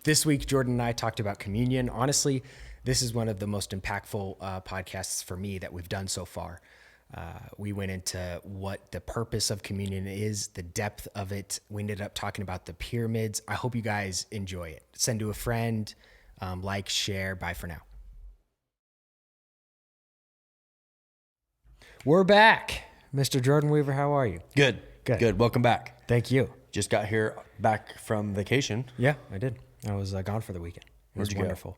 This week, Jordan and I talked about communion. Honestly, this is one of the most impactful podcasts for me that we've done so far. We went into what the purpose of communion is, the depth of it. We ended up talking about the pyramids. I hope you guys enjoy it. Send to a friend, like, share. Bye for now. We're back. Mr. Jordan Weaver, how are you? Good. Welcome back. Thank you. Just got here back from vacation. Yeah, I did. I was gone for the weekend. It was Where'd you wonderful.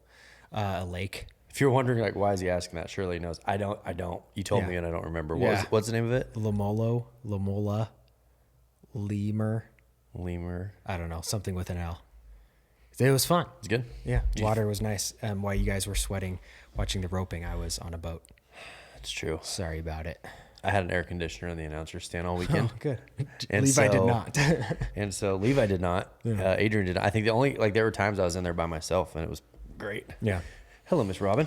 A lake. If you're wondering, like, why is he asking that? Surely he knows. I don't. You told me and I don't remember. What's the name of it? Lamola, Lemur. I don't know. Something with an L. It was fun. It's good? Yeah. Water was nice. While you guys were sweating, watching the roping, I was on a boat. That's true. Sorry about it. I had an air conditioner in the announcer stand all weekend. Oh, good. Levi did not. And so Levi did not. Yeah. Adrian did not. I think there were times I was in there by myself and it was great. Yeah. Hello, Miss Robin.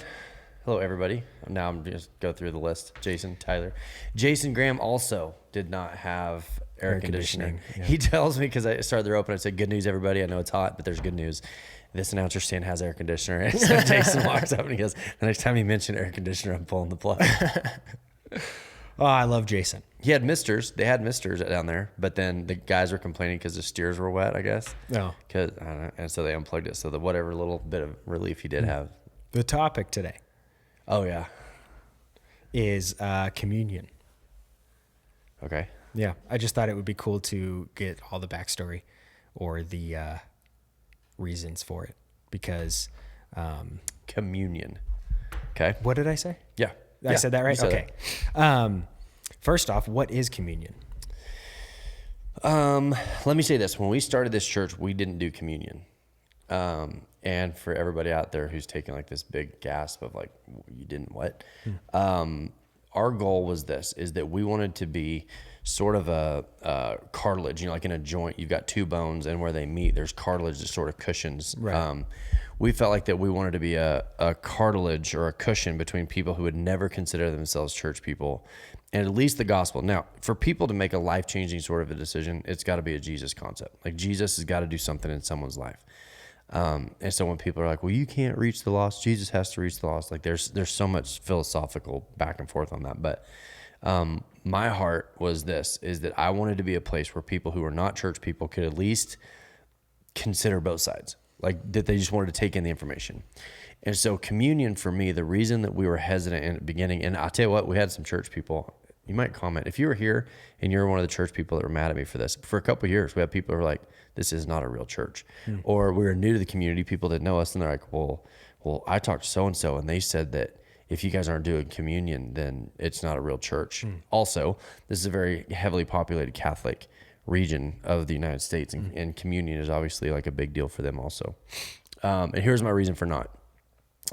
Hello, everybody. Now I'm just go through the list. Jason, Tyler. Jason Graham also did not have air conditioning. Yeah. He tells me, because I started the rope and I said, good news, everybody. I know it's hot, but there's good news. This announcer stand has air conditioner. And so Jason walks up and he goes, the next time you mention air conditioner, I'm pulling the plug. Oh, I love Jason. He had misters. They had misters down there, but then the guys were complaining because the steers were wet, I guess. No. Because I don't know, and so they unplugged it. So the whatever little bit of relief he did have. The topic today. Oh yeah. Is communion. Okay. Yeah, I just thought it would be cool to get all the backstory or the reasons for it because communion. Okay. What did I say? Yeah. I said that right? Okay. First off, what is communion? Let me say this. When we started this church, we didn't do communion. And for everybody out there who's taking like this big gasp of like, you didn't what? Our goal was this, is that we wanted to be sort of a cartilage, like in a joint, you've got two bones and where they meet, there's cartilage that sort of cushions. Right. We felt like that we wanted to be a cartilage or a cushion between people who would never consider themselves church people and at least the gospel. Now, for people to make a life-changing sort of a decision, it's got to be a Jesus concept. Like Jesus has got to do something in someone's life. And so when people are like, well, you can't reach the lost, Jesus has to reach the lost. Like there's so much philosophical back and forth on that. But my heart was this, is that I wanted to be a place where people who are not church people could at least consider both sides. Like that they just wanted to take in the information. And so communion for me, the reason that we were hesitant in the beginning, and I'll tell you what, we had some church people, you might comment, if you were here and you're one of the church people that were mad at me for this, for a couple of years, we had people who were like, this is not a real church. Or we were new to the community, people didn't know us, and they're like, well, I talked to so-and-so, and they said that if you guys aren't doing communion, then it's not a real church. Also, this is a very heavily populated Catholic region of the United States, and communion is obviously like a big deal for them also. And here's my reason for not,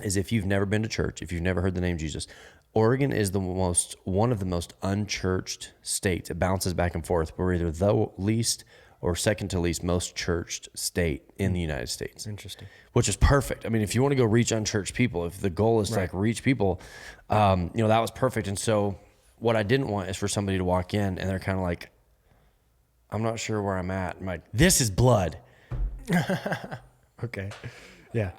is if you've never been to church, if you've never heard the name Jesus, Oregon is one of the most unchurched states. It bounces back and forth. We're either the least or second to least most churched state in the United States. Interesting. Which is perfect. I mean, if you want to go reach unchurched people, if the goal is to like reach people, that was perfect. And so what I didn't want is for somebody to walk in and they're kind of like, I'm not sure where I'm at. I'm like, this is blood. Okay. Yeah.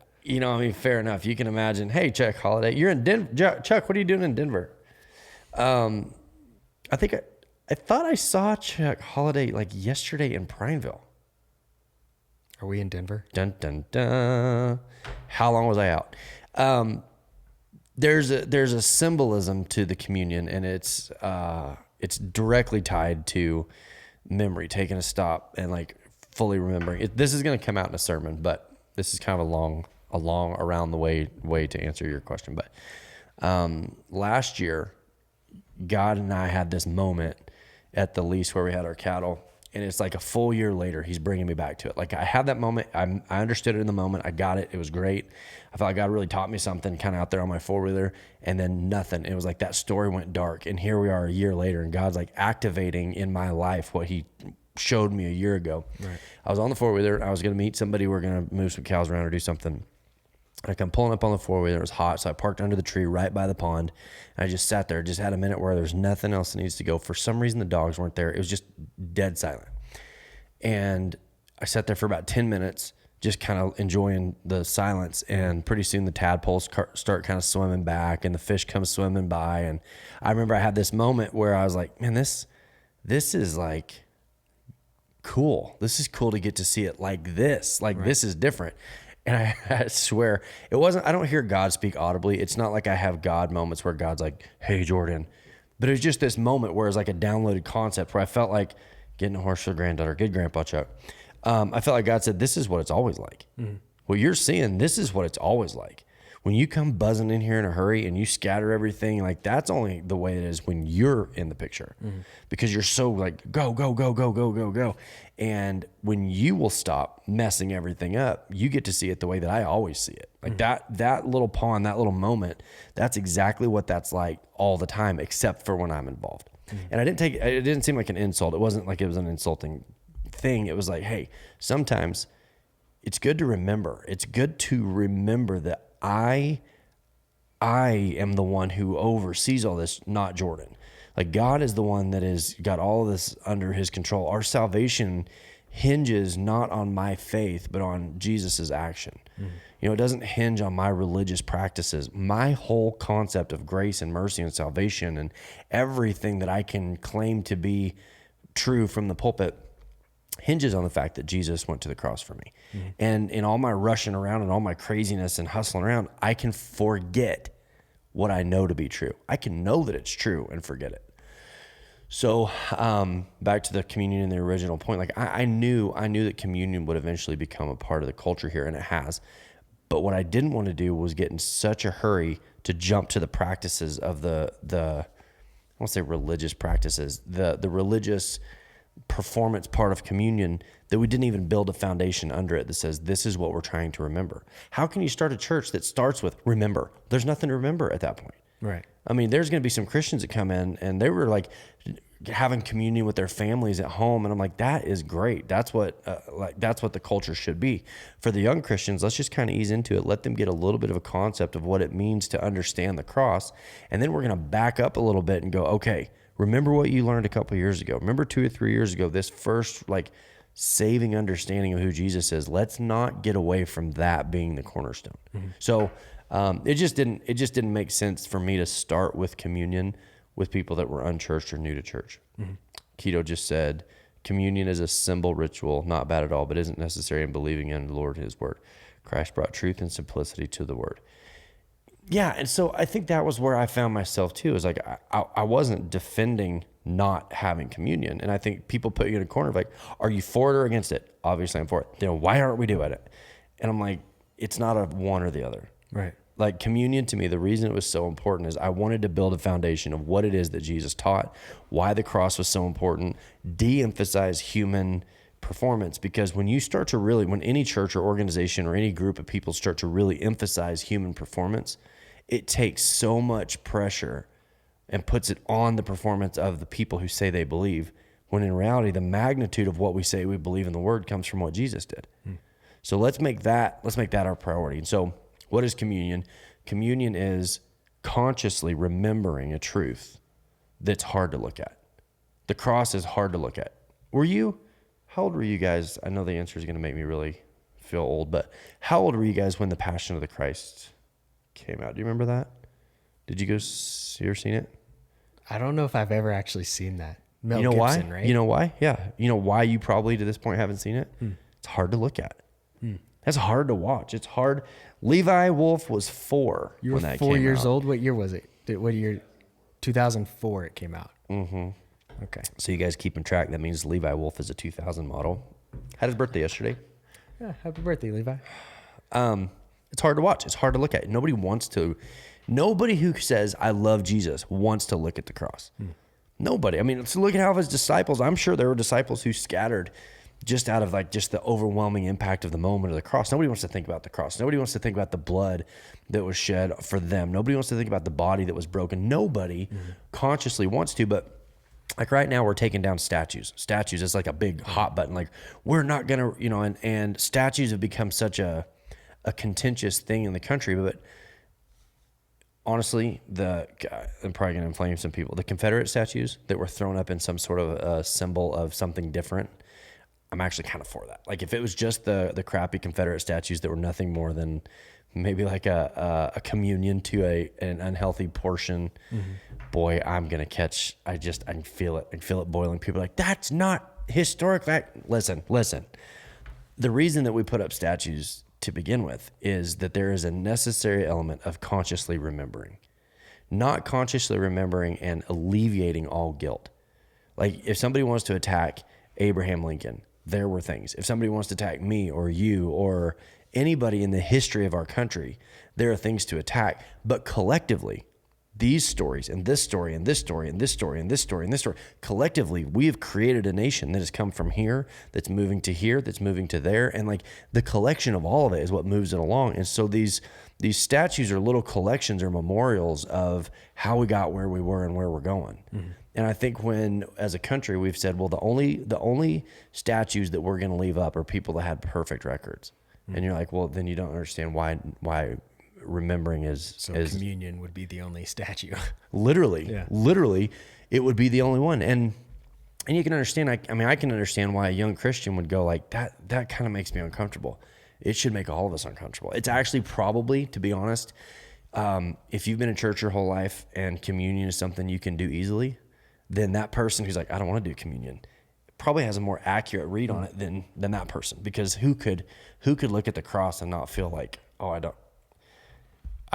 Fair enough. You can imagine, hey, Chuck Holiday, you're in Denver. Chuck, what are you doing in Denver? I thought I saw Chuck Holiday like yesterday in Prineville. Are we in Denver? Dun, dun, dun. How long was I out? There's a symbolism to the communion, and it's directly tied to memory, taking a stop and like fully remembering it. This is going to come out in a sermon, but this is kind of a long around the way to answer your question. But last year, God and I had this moment at the lease where we had our cattle, and it's like a full year later, he's bringing me back to it. Like I had that moment. I understood it in the moment. I got it. It was great. I felt like God really taught me something kind of out there on my four-wheeler, and then nothing. It was like that story went dark, and here we are a year later, and God's like activating in my life what he showed me a year ago. Right. I was on the four-wheeler. I was going to meet somebody. We're going to move some cows around or do something. Like I'm pulling up on the four-wheeler. It was hot, so I parked under the tree right by the pond. And I just sat there, just had a minute where there's nothing else that needs to go. For some reason, the dogs weren't there. It was just dead silent. And I sat there for about 10 minutes, just kind of enjoying the silence. And pretty soon the tadpoles start kind of swimming back and the fish come swimming by. And I remember I had this moment where I was like, man, this is like cool. This is cool to get to see it like this. Like this is different. And I swear it wasn't, I don't hear God speak audibly. It's not like I have God moments where God's like, hey, Jordan. But it was just this moment where it was like a downloaded concept where I felt like getting a horse for granddaughter. Good grandpa Chuck. I felt like God said, this is what it's always like. Mm-hmm. What you're seeing, this is what it's always like. When you come buzzing in here in a hurry and you scatter everything, like that's only the way it is when you're in the picture, because you're so like, go, go, go, go, go, go, go. And when you will stop messing everything up, you get to see it the way that I always see it. Like that little pond, that little moment, that's exactly what that's like all the time, except for when I'm involved. And it didn't seem like an insult. It wasn't like it was an insulting thing. It was like, hey, sometimes it's good to remember. It's good to remember that I am the one who oversees all this, not Jordan. Like God is the one that has got all of this under his control. Our salvation hinges not on my faith, but on Jesus's action. You know, it doesn't hinge on my religious practices. My whole concept of grace and mercy and salvation and everything that I can claim to be true from the pulpit hinges on the fact that Jesus went to the cross for me. And in all my rushing around and all my craziness and hustling around, I can forget what I know to be true. I can know that it's true and forget it. So back to the communion and the original point, like I knew that communion would eventually become a part of the culture here, and it has. But what I didn't want to do was get in such a hurry to jump to the practices of the I won't say religious practices, the religious performance part of communion, that we didn't even build a foundation under it that says this is what we're trying to remember. How can you start a church that starts with remember? There's nothing to remember at that point. Right. I mean, there's going to be some Christians that come in and they were like having communion with their families at home, and I'm like, that is great. That's what that's what the culture should be. For the young Christians, let's just kind of ease into it. Let them get a little bit of a concept of what it means to understand the cross, and then we're going to back up a little bit and go, okay, remember what you learned a couple of years ago. Remember 2 or 3 years ago, this first like saving understanding of who Jesus is. Let's not get away from that being the cornerstone. So it just didn't make sense for me to start with communion with people that were unchurched or new to church. Keto just said, communion is a symbol ritual, not bad at all, but isn't necessary in believing in the Lord and his word. Christ brought truth and simplicity to the word. Yeah, and so I think that was where I found myself too. Is like I wasn't defending not having communion, and I think people put you in a corner of like, are you for it or against it? Obviously, I'm for it. You know, why aren't we doing it? And I'm like, it's not a one or the other. Right. Like communion to me, the reason it was so important is I wanted to build a foundation of what it is that Jesus taught, why the cross was so important, de-emphasize human performance. Because when you start to really, when any church or organization or any group of people start to really emphasize human performance, it takes so much pressure and puts it on the performance of the people who say they believe, when in reality, the magnitude of what we say we believe in the word comes from what Jesus did. So let's make that our priority. And so what is communion? Communion is consciously remembering a truth that's hard to look at. The cross is hard to look at. How old were you guys? I know the answer is going to make me really feel old, but how old were you guys when The Passion of the Christ came out? Do you remember that? Did you you ever seen it? I don't know if I've ever actually seen that. Mel You know Gibson, why? right? You know why? Yeah. You know why you probably to this point haven't seen it? It's hard to look at. That's hard to watch. It's hard. Levi Wolf was 4 You were when that 4 came years out. old. What year was it? What year? 2004 it came out. Okay. So you guys keeping track? That means Levi Wolf is a 2000 model. Had his birthday yesterday. Yeah, happy birthday, Levi. It's hard to watch. It's hard to look at. Nobody who says, I love Jesus wants to look at the cross. Nobody. I mean, so look at how his disciples, I'm sure there were disciples who scattered just out of like just the overwhelming impact of the moment of the cross. Nobody wants to think about the cross. Nobody wants to think about the blood that was shed for them. Nobody wants to think about the body that was broken. Nobody consciously wants to, but like right now we're taking down statues. Statues is like a big hot button. Like we're not going to, and statues have become such a contentious thing in the country, but honestly, I'm probably going to inflame some people. The Confederate statues that were thrown up in some sort of a symbol of something different, I'm actually kind of for that. Like if it was just the crappy Confederate statues that were nothing more than maybe like a communion to an unhealthy portion, boy, I'm going to catch, I can feel it. I can feel it boiling. People are like, that's not historic fact. Listen. The reason that we put up statues to begin with is that there is a necessary element of consciously remembering, not consciously remembering and alleviating all guilt. Like if somebody wants to attack Abraham Lincoln, there were things. If somebody wants to attack me or you or anybody in the history of our country, there are things to attack. But collectively, these stories and this story and this story and this story and this story and this story, collectively, we have created a nation that has come from here, that's moving to here, that's moving to there. And like the collection of all of it is what moves it along. And so these statues are little collections or memorials of how we got where we were and where we're going. Mm-hmm. And I think when, as a country, we've said, well, the only statues that we're going to leave up are people that had perfect records. Mm-hmm. And you're like, well, then you don't understand why remembering is communion would be the only statue. Literally, it would be the only one. And you can understand, I can understand why a young Christian would go like, that kind of makes me uncomfortable. It should make all of us uncomfortable. It's actually probably, to be honest, if you've been in church your whole life and communion is something you can do easily, then that person who's like, I don't want to do communion, probably has a more accurate read on it than that person. Because who could look at the cross and not feel like, oh, I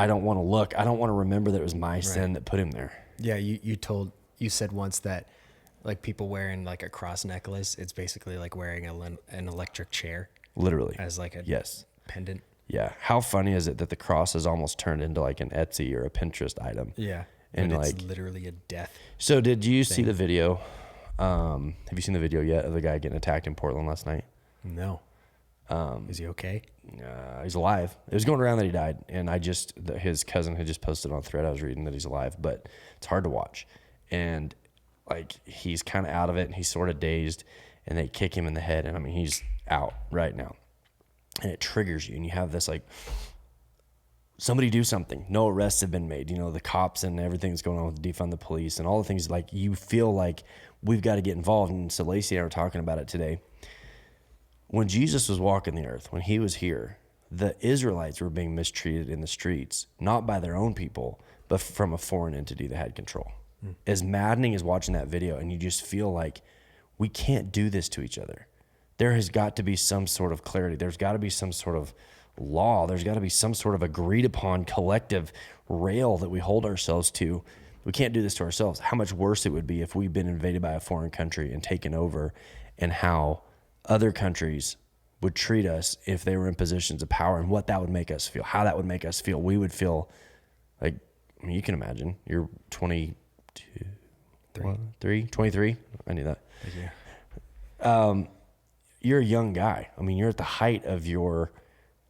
don't want to look. I don't want to remember that it was my sin that put him there. Yeah, you said once that like people wearing like a cross necklace, it's basically like wearing an electric chair. Literally. As like a pendant. Yeah. How funny is it that the cross has almost turned into like an Etsy or a Pinterest item? Yeah. And it's like literally a death. So did you see the video? Have you seen the video yet of the guy getting attacked in Portland last night? No. Is he okay? He's alive. It was going around that he died, and his cousin had just posted on a thread I was reading that he's alive, but it's hard to watch. And like he's kind of out of it, and he's sort of dazed, and they kick him in the head, and I mean he's out right now, and it triggers you, and you have this like, somebody do something. No arrests have been made. You know, the cops and everything that's going on with defund the police and all the things, like you feel like we've got to get involved. And so Lacey and I were talking about it today. When Jesus was walking the earth, when he was here, the Israelites were being mistreated in the streets, not by their own people, but from a foreign entity that had control. As maddening as watching that video, and you just feel like we can't do this to each other. There has got to be some sort of clarity. There's got to be some sort of law. There's got to be some sort of agreed upon collective rail that we hold ourselves to. We can't do this to ourselves. How much worse it would be if we'd been invaded by a foreign country and taken over, and how other countries would treat us if they were in positions of power, and what that would make us feel, how that would make us feel. We would feel like, I mean, you can imagine, you're 23. I knew that. Yeah. You're a young guy. I mean, you're at the height of your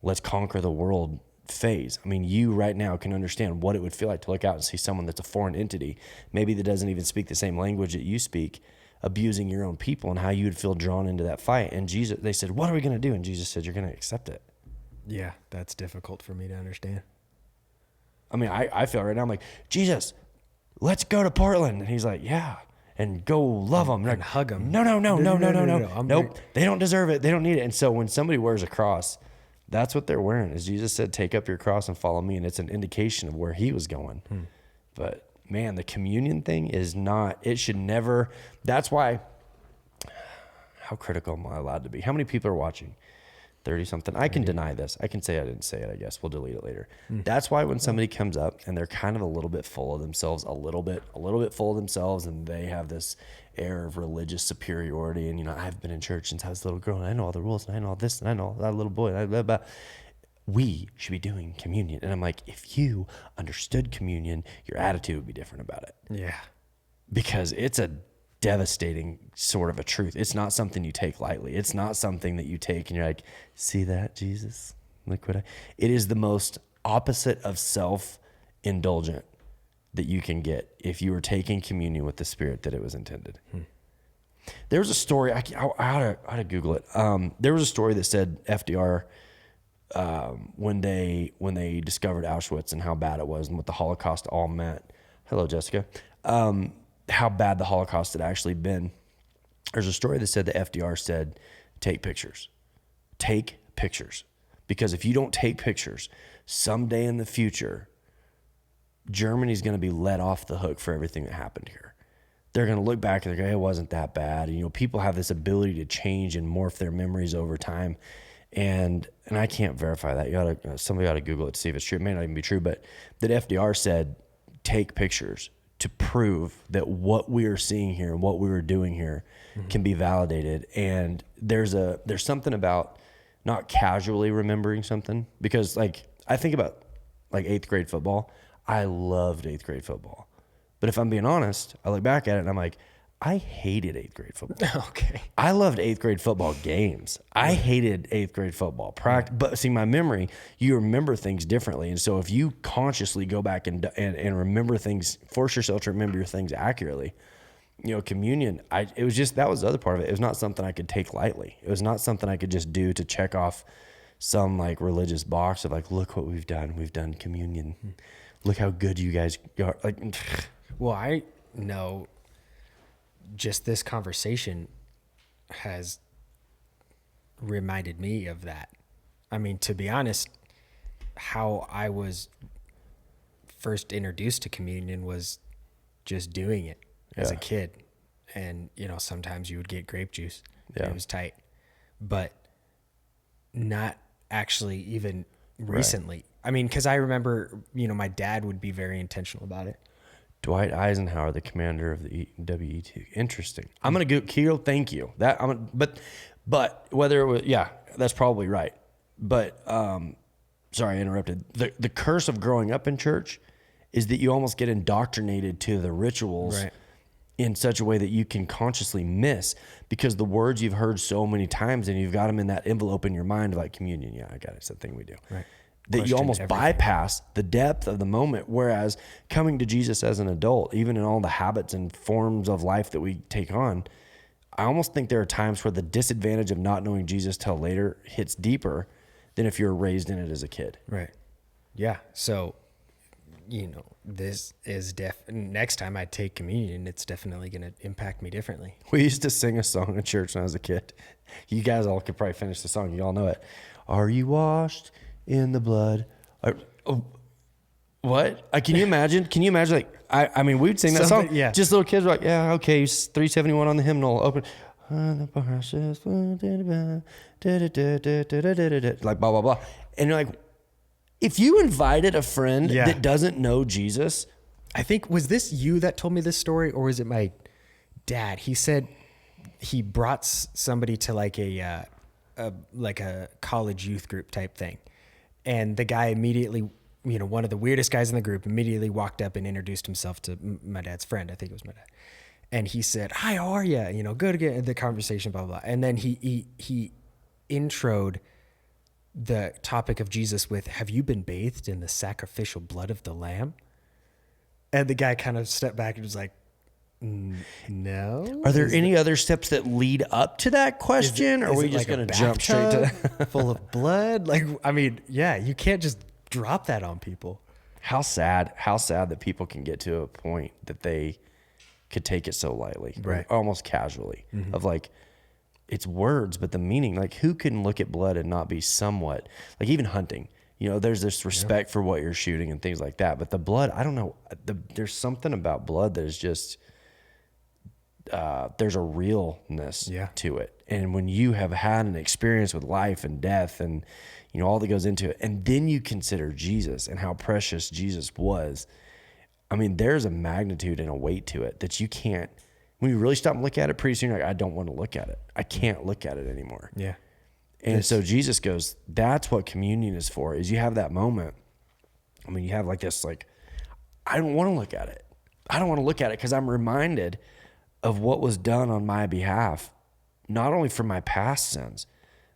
let's conquer the world phase. I mean, you right now can understand what it would feel like to look out and see someone that's a foreign entity, maybe that doesn't even speak the same language that you speak, abusing your own people, and how you would feel drawn into that fight. And Jesus, they said, what are we going to do? And Jesus said, you're going to accept it. Yeah, that's difficult for me to understand. I mean, I feel right now, I'm like, Jesus, let's go to Portland. And he's like, yeah. And go love them. And hug them. No. Nope. They don't deserve it. They don't need it. And so when somebody wears a cross, that's what they're wearing. As Jesus said, take up your cross and follow me. And it's an indication of where he was going. But man, the communion thing is not, it should never, that's why, how critical am I allowed to be? How many people are watching? 30 something. I can deny this. I can say I didn't say it, I guess. We'll delete it later. That's why when somebody comes up and they're kind of a little bit full of themselves, a little bit full of themselves, and they have this air of religious superiority. And, you know, I've been in church since I was a little girl, and I know all the rules, and I know all this, and I know that little boy, blah, blah. We should be doing communion. And I'm like, if you understood communion, your attitude would be different about it. Yeah. Because it's a devastating sort of a truth. It's not something you take lightly. It's not something that you take and you're like, see that, Jesus? Look what it is the most opposite of self-indulgent that you can get if you were taking communion with the spirit that it was intended. There was a story, I ought to Google it. There was a story that said FDR, when they discovered Auschwitz and how bad it was and what the Holocaust all meant. Hello, Jessica. How bad the Holocaust had actually been. There's a story that said that FDR said take pictures. Take pictures. Because if you don't take pictures, someday in the future, Germany's going to be let off the hook for everything that happened here. They're going to look back and they're going, it wasn't that bad. And, you know, people have this ability to change and morph their memories over time. And I can't verify that. Somebody ought to Google it to see if it's true. It may not even be true, but that FDR said, take pictures to prove that what we are seeing here and what we were doing here can be validated. And there's something about not casually remembering something, because like I think about like 8th grade football. I loved 8th grade football. But if I'm being honest, I look back at it and I'm like, I hated 8th grade football. Okay. I loved 8th grade football games. I hated 8th grade football practice. But see, my memory, you remember things differently. And so if you consciously go back and remember things, force yourself to remember your things accurately, you know, communion, it was just, that was the other part of it. It was not something I could take lightly. It was not something I could just do to check off some like religious box of like, look what we've done. We've done communion. Look how good you guys are. Like, well, I know just this conversation has reminded me of that. I mean, to be honest, how I was first introduced to communion was just doing it as a kid. And, you know, sometimes you would get grape juice. Yeah. It was tight. But not actually even recently. Right. I mean, because I remember, you know, my dad would be very intentional about it. Dwight Eisenhower, the commander of the WET. Interesting. I'm gonna go, Keel. Thank you. But whether it was, that's probably right. But sorry, I interrupted. The curse of growing up in church is that you almost get indoctrinated to the rituals in such a way that you can consciously miss, because the words you've heard so many times and you've got them in that envelope in your mind, like communion. Yeah, I got it. It's the thing we do. Right. That you almost bypass the depth of the moment. Whereas coming to Jesus as an adult, even in all the habits and forms of life that we take on, I almost think there are times where the disadvantage of not knowing Jesus till later hits deeper than if you're raised in it as a kid. Right. Yeah. So, you know, this is next time I take communion, it's definitely going to impact me differently. We used to sing a song in church when I was a kid. You guys all could probably finish the song. You all know it. Are you washed in the blood? What? Can you imagine? Like, I mean, we'd sing that song. Yeah. Just little kids were like, yeah, okay, 371 on the hymnal. Open. Like, blah, blah, blah. And you're like, if you invited a friend that doesn't know Jesus. I think, was this you that told me this story, or was it my dad? He said he brought somebody to like a college youth group type thing. And the guy immediately, you know, one of the weirdest guys in the group immediately walked up and introduced himself to my dad's friend. I think it was my dad. And he said, hi, how are you? You know, good to get the conversation, blah, blah, blah. And then he introed the topic of Jesus with, have you been bathed in the sacrificial blood of the Lamb? And the guy kind of stepped back and was like, no. Are there any other steps that lead up to that question? Or are we just going to jump straight to that? Full of blood? Like, I mean, yeah, you can't just drop that on people. How sad that people can get to a point that they could take it so lightly, right? Almost casually, of like, it's words, but the meaning, like, who can look at blood and not be somewhat, like, even hunting, you know, there's this respect for what you're shooting and things like that. But the blood, I don't know, there's something about blood that is just, there's a realness to it. And when you have had an experience with life and death and, you know, all that goes into it, and then you consider Jesus and how precious Jesus was, I mean, there's a magnitude and a weight to it that you can't, when you really stop and look at it, pretty soon you're like, I don't want to look at it. I can't look at it anymore. Yeah. And so Jesus goes, that's what communion is for, is you have that moment. I mean, you have like this, like, I don't want to look at it. I don't want to look at it because I'm reminded of what was done on my behalf, not only for my past sins,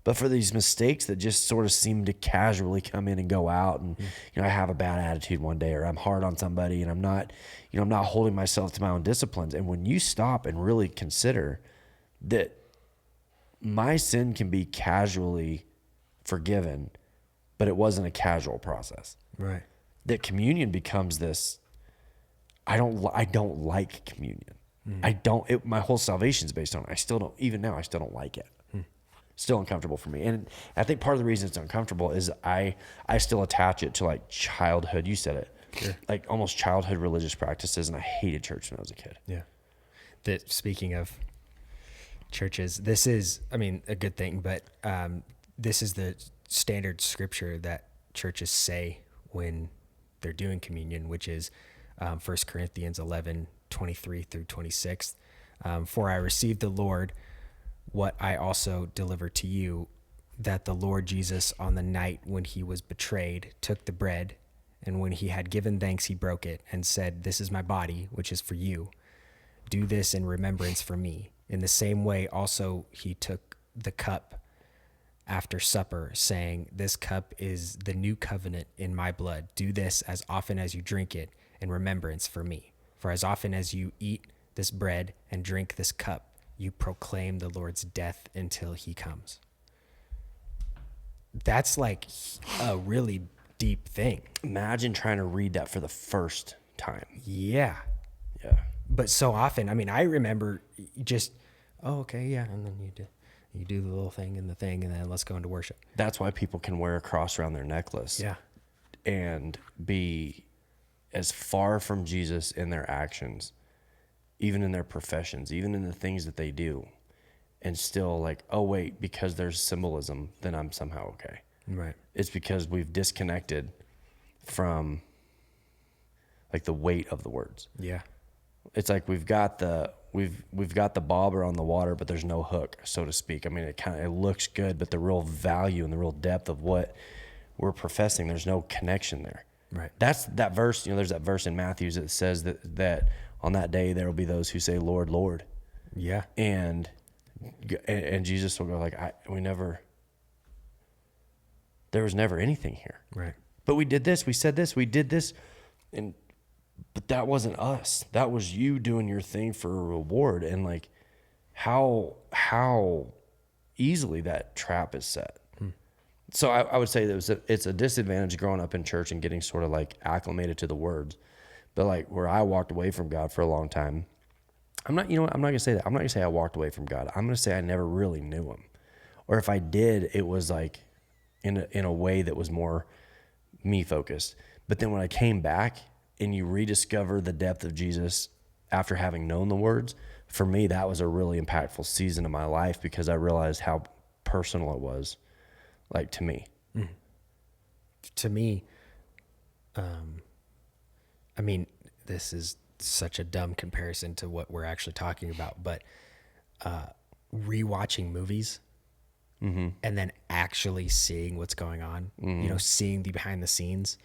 but for these mistakes that just sort of seem to casually come in and go out. And, you know, I have a bad attitude one day, or I'm hard on somebody and I'm not holding myself to my own disciplines. And when you stop and really consider that my sin can be casually forgiven, but it wasn't a casual process. Right. That communion becomes this, I don't like communion. My whole salvation is based on it. I still don't, even now, I still don't like it. Still uncomfortable for me. And I think part of the reason it's uncomfortable is I still attach it to like childhood. You said it. Sure. Like almost childhood religious practices. And I hated church when I was a kid. Yeah. That speaking of churches, this is, I mean, a good thing, but this is the standard scripture that churches say when they're doing communion, which is 1 Corinthians 11:23 through 26. For I received the Lord what I also delivered to you, that the Lord Jesus on the night when he was betrayed took the bread, and when he had given thanks, he broke it and said, "This is my body, which is for you. Do this in remembrance for me." In the same way, also he took the cup after supper, saying, "This cup is the new covenant in my blood. Do this as often as you drink it in remembrance for me. For as often as you eat this bread and drink this cup, you proclaim the Lord's death until he comes." That's like a really deep thing. Imagine trying to read that for the first time. Yeah. Yeah. But so often, I mean, I remember just, oh, okay, yeah. And then you do the little thing and the thing, and then let's go into worship. That's why people can wear a cross around their necklace. Yeah. And be as far from Jesus in their actions, even in their professions, even in the things that they do, and still like, oh, wait, because there's symbolism, then I'm somehow okay. Right. It's because we've disconnected from like the weight of the words. Yeah. It's like we've got the bobber on the water, but there's no hook, so to speak. I mean, it looks good, but the real value and the real depth of what we're professing, there's no connection there. Right. That's that verse. There's that verse in Matthew that says that on that day there will be those who say, "Lord, Lord." Yeah. And Jesus will go like, there was never anything here. Right. But we did this, we said this, we did this, but that wasn't us. That was you doing your thing for a reward. And like how easily that trap is set. So I would say that it's a disadvantage growing up in church and getting sort of like acclimated to the words. But like where I walked away from God for a long time, I'm not gonna say that. I'm not gonna say I walked away from God. I'm gonna say I never really knew him. Or if I did, it was like in a way that was more me focused. But then when I came back and you rediscover the depth of Jesus after having known the words, for me, that was a really impactful season of my life because I realized how personal it was, like to me. Mm. To me, I mean, this is such a dumb comparison to what we're actually talking about, but rewatching movies and then actually seeing what's going on, seeing the behind the scenes,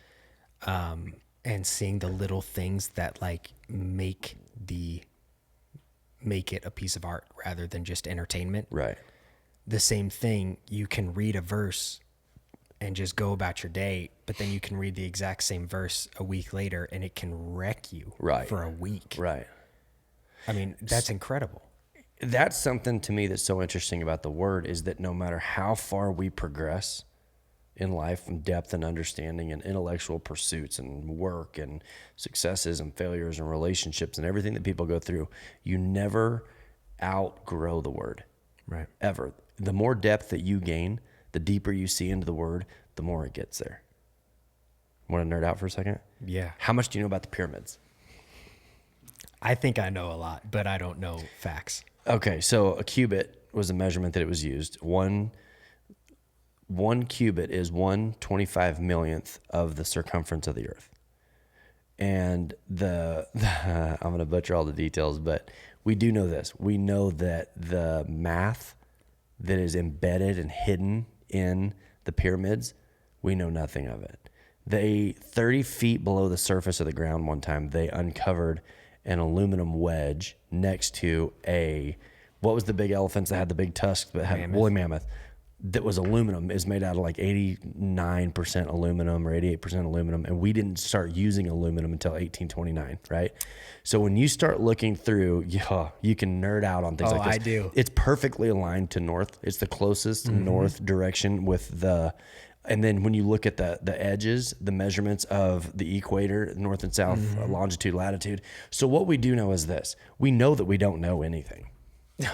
and seeing the little things that like make it a piece of art rather than just entertainment. Right. The same thing, you can read a verse and just go about your day, but then you can read the exact same verse a week later and it can wreck you for a week. Right. I mean, that's incredible. That's something to me that's so interesting about the word is that no matter how far we progress in life from depth and understanding and intellectual pursuits and work and successes and failures and relationships and everything that people go through, you never outgrow the word. Right. Ever. The more depth that you gain, the deeper you see into the word, the more it gets there. Want to nerd out for a second? Yeah. How much do you know about the pyramids? I think I know a lot, but I don't know facts. Okay, so a cubit was a measurement that it was used. One cubit is 1/25 millionth of the circumference of the earth. And I'm going to butcher all the details, but we do know this. We know that the math that is embedded and hidden in the pyramids, we know nothing of it. 30 feet below the surface of the ground one time, they uncovered an aluminum wedge next to what was the big elephants that had the big tusks but had woolly mammoth that was aluminum, is made out of like 89% aluminum or 88% aluminum. And we didn't start using aluminum until 1829, right? So when you start looking through, you can nerd out on things like this. I do. It's perfectly aligned to north. It's the closest north direction and then when you look at the edges, the measurements of the equator, north and south, longitude, latitude. So what we do know is this. We know that we don't know anything.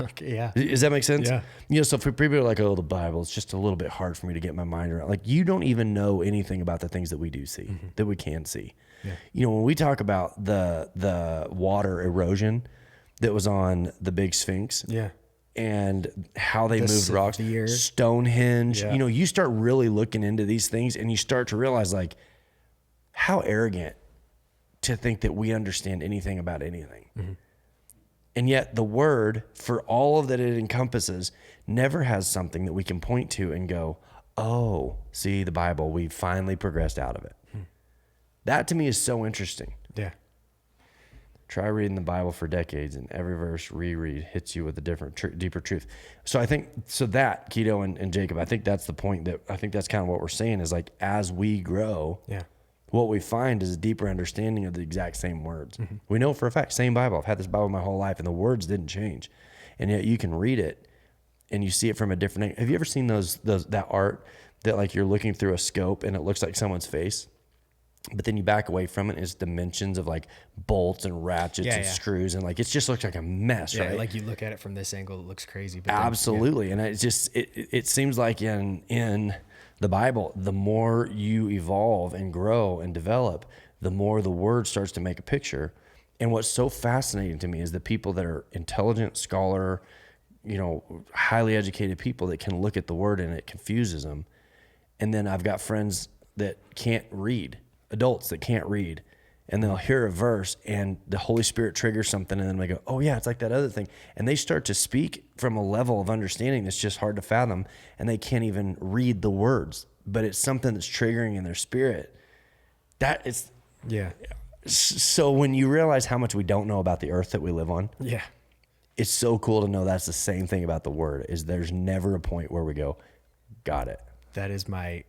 Okay, yeah. Does that make sense? Yeah. You know, so for people who are like, oh, the Bible, it's just a little bit hard for me to get my mind around. Like, you don't even know anything about the things that we do see, that we can see. Yeah. You know, when we talk about the water erosion that was on the big Sphinx, Yeah. and how they moved rocks, severe- Stonehenge, Yeah. you know, you start really looking into these things and you start to realize, like, how arrogant to think that we understand anything about anything. And yet the word, for all of that it encompasses, never has something that we can point to and go, oh, see, the Bible, we finally progressed out of it. That to me is so interesting. Yeah. Try reading the Bible for decades, and every verse reread hits you with a different, deeper truth. So I think, that, Keto and Jacob, I think that's the point, that I think that's kind of what we're saying is, like, as we grow, Yeah. what we find is a deeper understanding of the exact same words. We know for a fact, same Bible. I've had this Bible my whole life, and the words didn't change. And yet you can read it, and you see it from a different angle. Have you ever seen that art that, like, you're looking through a scope, and it looks like someone's face? But then you back away from it, and it's dimensions of, like, bolts and ratchets and screws, and, like, it just looks like a mess, Yeah, right? like you look at it from this angle, it looks crazy. But Absolutely. And it's just, it seems like in the Bible, the more you evolve and grow and develop, the more the word starts to make a picture. And what's so fascinating to me is the people that are intelligent, scholar, you know, highly educated people that can look at the word and it confuses them. And then I've got friends that can't read, adults that can't read, and they'll hear a verse and the Holy Spirit triggers something, and then they go, oh yeah, it's like that other thing. And they start to speak from a level of understanding that's just hard to fathom, and they can't even read the words, but it's something that's triggering in their spirit. That is, yeah. so when you realize how much we don't know about the earth that we live on, Yeah. it's so cool to know that's the same thing about the word, is there's never a point where we go, got it. That is my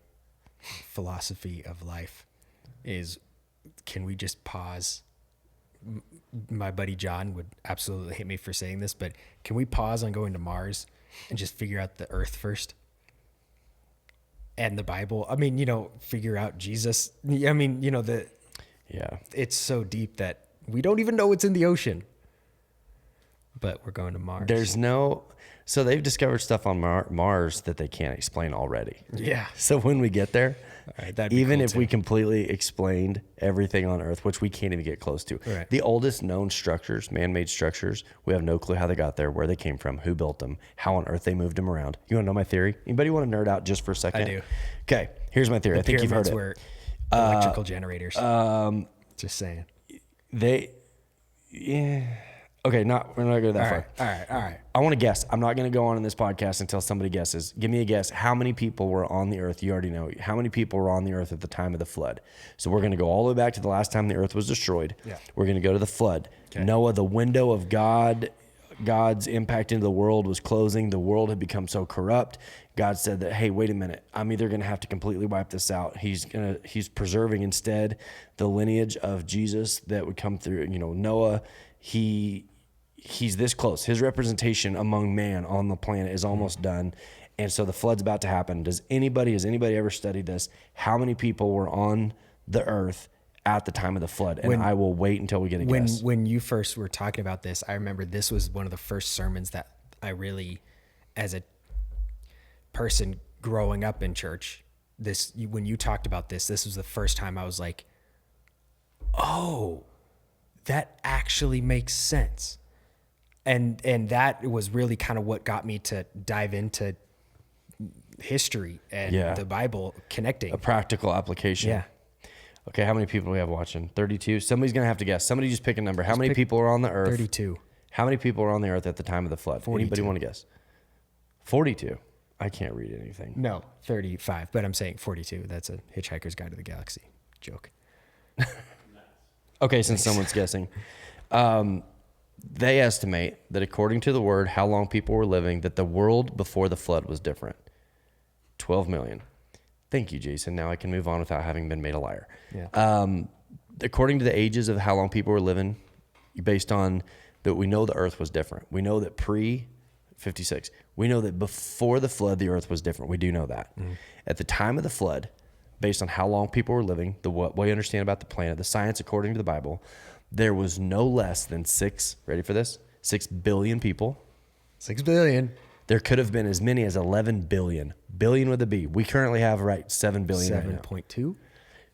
philosophy of life, is, can we just pause? My buddy John would absolutely hate me for saying this, but can we pause on going to Mars and just figure out the earth first? And the Bible, I mean, you know, figure out Jesus. I mean, you know, it's so deep that we don't even know what's in the ocean, but we're going to Mars. So they've discovered stuff on Mars that they can't explain already. Yeah. So when we get there, that'd be even cool if too. we completely explained everything on Earth, which we can't even get close to, Right. the oldest known structures, man-made structures, we have no clue how they got there, where they came from, who built them, how on Earth they moved them around. You want to know my theory? Anybody want to nerd out just for a second? I do. Okay, here's my theory. I think you've heard Pyramids it. were electrical generators. Just saying. Okay, we're not going to go that far. All right. I want to guess. I'm not going to go on in this podcast until somebody guesses. Give me a guess. How many people were on the earth? You already know. How many people were on the earth at the time of the flood? So we're going to go all the way back to the last time the earth was destroyed. Yeah. We're going to go to the flood. Okay. Noah, the window of God's impact into the world was closing. The world had become so corrupt. God said that, hey, wait a minute. I'm either going to have to completely wipe this out. He's preserving instead the lineage of Jesus that would come through. You know, Noah, he's this close. His representation among man on the planet is almost done. And so the flood's about to happen. Has anybody ever studied this? How many people were on the earth at the time of the flood? And I will wait until we get a guess. When you first were talking about this, I remember this was one of the first sermons that I really, as a person growing up in church, when you talked about this was the first time I was like, oh, that actually makes sense. And that was really kind of what got me to dive into history and the Bible connecting. A practical application. Yeah. Okay, how many people do we have watching? 32? Somebody's going to have to guess. Somebody just pick a number. How many people are on the earth? 32. How many people are on the earth at the time of the flood? 42. Anybody want to guess? 42. I can't read anything. No, 35, but I'm saying 42. That's a Hitchhiker's Guide to the Galaxy joke. Okay, since someone's guessing. They estimate that according to the word, how long people were living, that the world before the flood was different. 12 million. Thank you, Jason. Now I can move on without having been made a liar. Yeah. According to the ages of how long people were living, based on that, we know the earth was different. We know that pre-56. We know that before the flood, the earth was different. We do know that. Mm. At the time of the flood, based on how long people were living, what we understand about the planet, the science according to the Bible, there was no less than 6 billion people 6 billion. There could have been as many as 11 billion. Billion with a B. We currently have 7 billion right now. 7.2.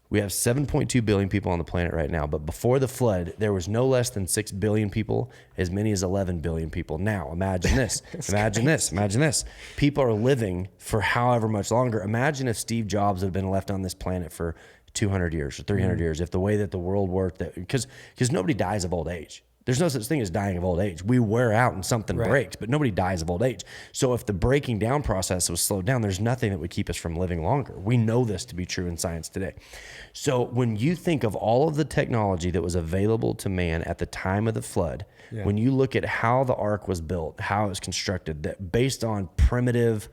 We have 7.2 billion people on the planet right now. But before the flood, there was no less than 6 billion people, as many as 11 billion people. Now, imagine this. Imagine this. People are living for however much longer. Imagine if Steve Jobs had been left on this planet for 200 years or 300 years, if the way that the world worked, because nobody dies of old age. There's no such thing as dying of old age. We wear out and something breaks, but nobody dies of old age. So if the breaking down process was slowed down, there's nothing that would keep us from living longer. We know this to be true in science today. So when you think of all of the technology that was available to man at the time of the flood, when you look at how the ark was built, how it was constructed, that based on primitive,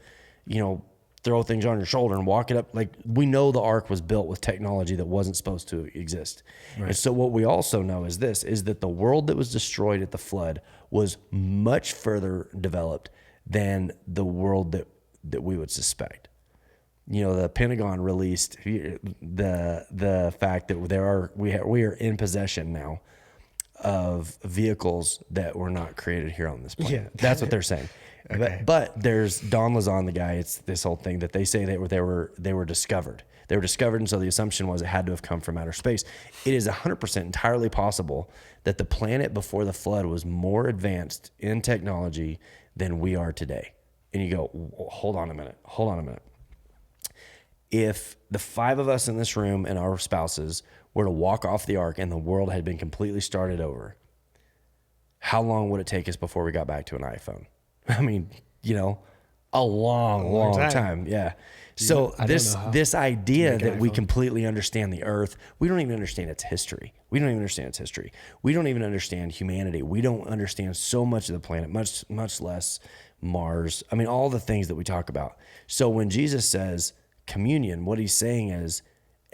throw things on your shoulder and walk it up. Like, we know the ark was built with technology that wasn't supposed to exist. Right. And so what we also know is that the world that was destroyed at the flood was much further developed than the world that we would suspect. The Pentagon released the fact that we are in possession now of vehicles that were not created here on this planet. Yeah. That's what they're saying. Okay. But there's Don Lazon, the guy. It's this whole thing that they say they were discovered. They were discovered, and so the assumption was it had to have come from outer space. It is 100% entirely possible that the planet before the flood was more advanced in technology than we are today. And you go, hold on a minute. If the 5 of us in this room and our spouses were to walk off the ark and the world had been completely started over, how long would it take us before we got back to an iPhone? I mean, a long time. Yeah. So this idea that we completely understand the earth, we don't even understand its history. We don't even understand humanity. We don't understand so much of the planet, much less Mars. I mean, all the things that we talk about. So when Jesus says communion, what he's saying is,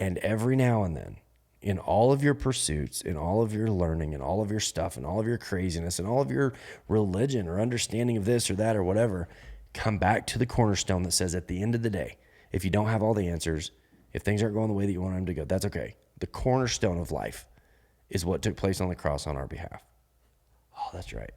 and every now and then, in all of your pursuits, in all of your learning, in all of your stuff, in all of your craziness, in all of your religion or understanding of this or that or whatever, come back to the cornerstone that says at the end of the day, if you don't have all the answers, if things aren't going the way that you want them to go, that's okay. The cornerstone of life is what took place on the cross on our behalf. Oh, that's right.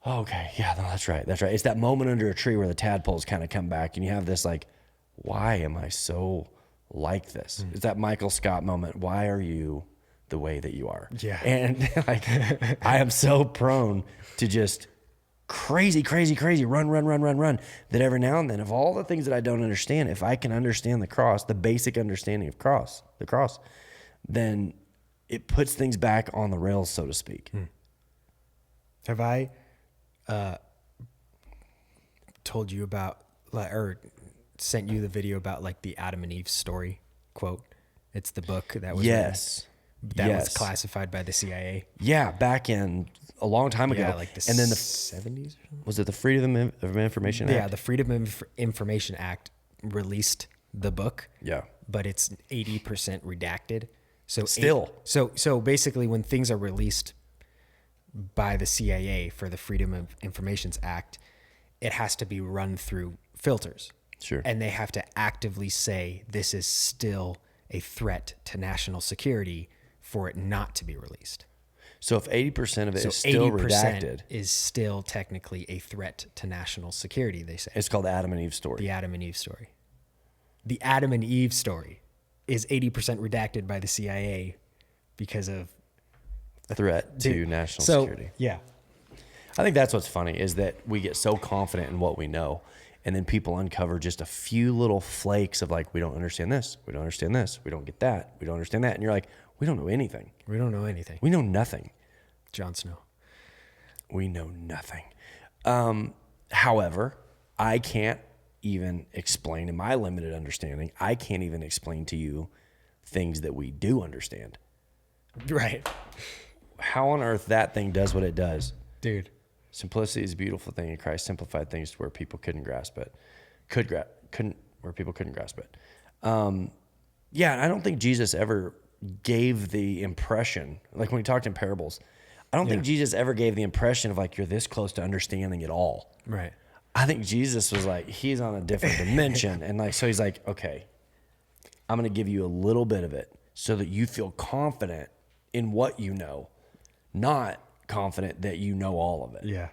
Okay, yeah, no, that's right. It's that moment under a tree where the tadpoles kind of come back and you have this like, why am I so like this? It's that Michael Scott moment. Why are you the way that you are? Yeah. And I am so prone to just crazy, run, that every now and then, of all the things that I don't understand, if I can understand the cross, the basic understanding of the cross, then it puts things back on the rails, so to speak. Have I told you about, or sent you the video about the Adam and Eve story quote? It's the book that was was classified by the CIA. Yeah, back in a long time ago. Yeah, like the 70s. Was it the Freedom of Information Act? Yeah, the Freedom of Information Act released the book. Yeah, but it's 80% redacted. So still, basically, when things are released by the CIA for the Freedom of Information Act, it has to be run through filters. Sure. And they have to actively say this is still a threat to national security for it not to be released. So if 80% of it is still redacted, is still technically a threat to national security, they say. It's called the Adam and Eve story. The Adam and Eve story. The Adam and Eve story is 80% redacted by the CIA because of a threat to national security. Yeah. I think that's what's funny is that we get so confident in what we know. And then people uncover just a few little flakes of we don't understand this. We don't understand this. We don't get that. We don't understand that. And you're like, we don't know anything. We don't know anything. We know nothing. Jon Snow. We know nothing. However, I can't even explain in my limited understanding, I can't even explain to you things that we do understand. Right. How on earth that thing does what it does. Dude. Simplicity is a beautiful thing, and Christ simplified things to where people couldn't grasp it. Where people couldn't grasp it. I don't think Jesus ever gave the impression, when he talked in parables, I don't think Jesus ever gave the impression of you're this close to understanding it all. Right. I think Jesus was he's on a different dimension. And so he's okay, I'm going to give you a little bit of it so that you feel confident in what you know, not confident that you know all of it. Yeah.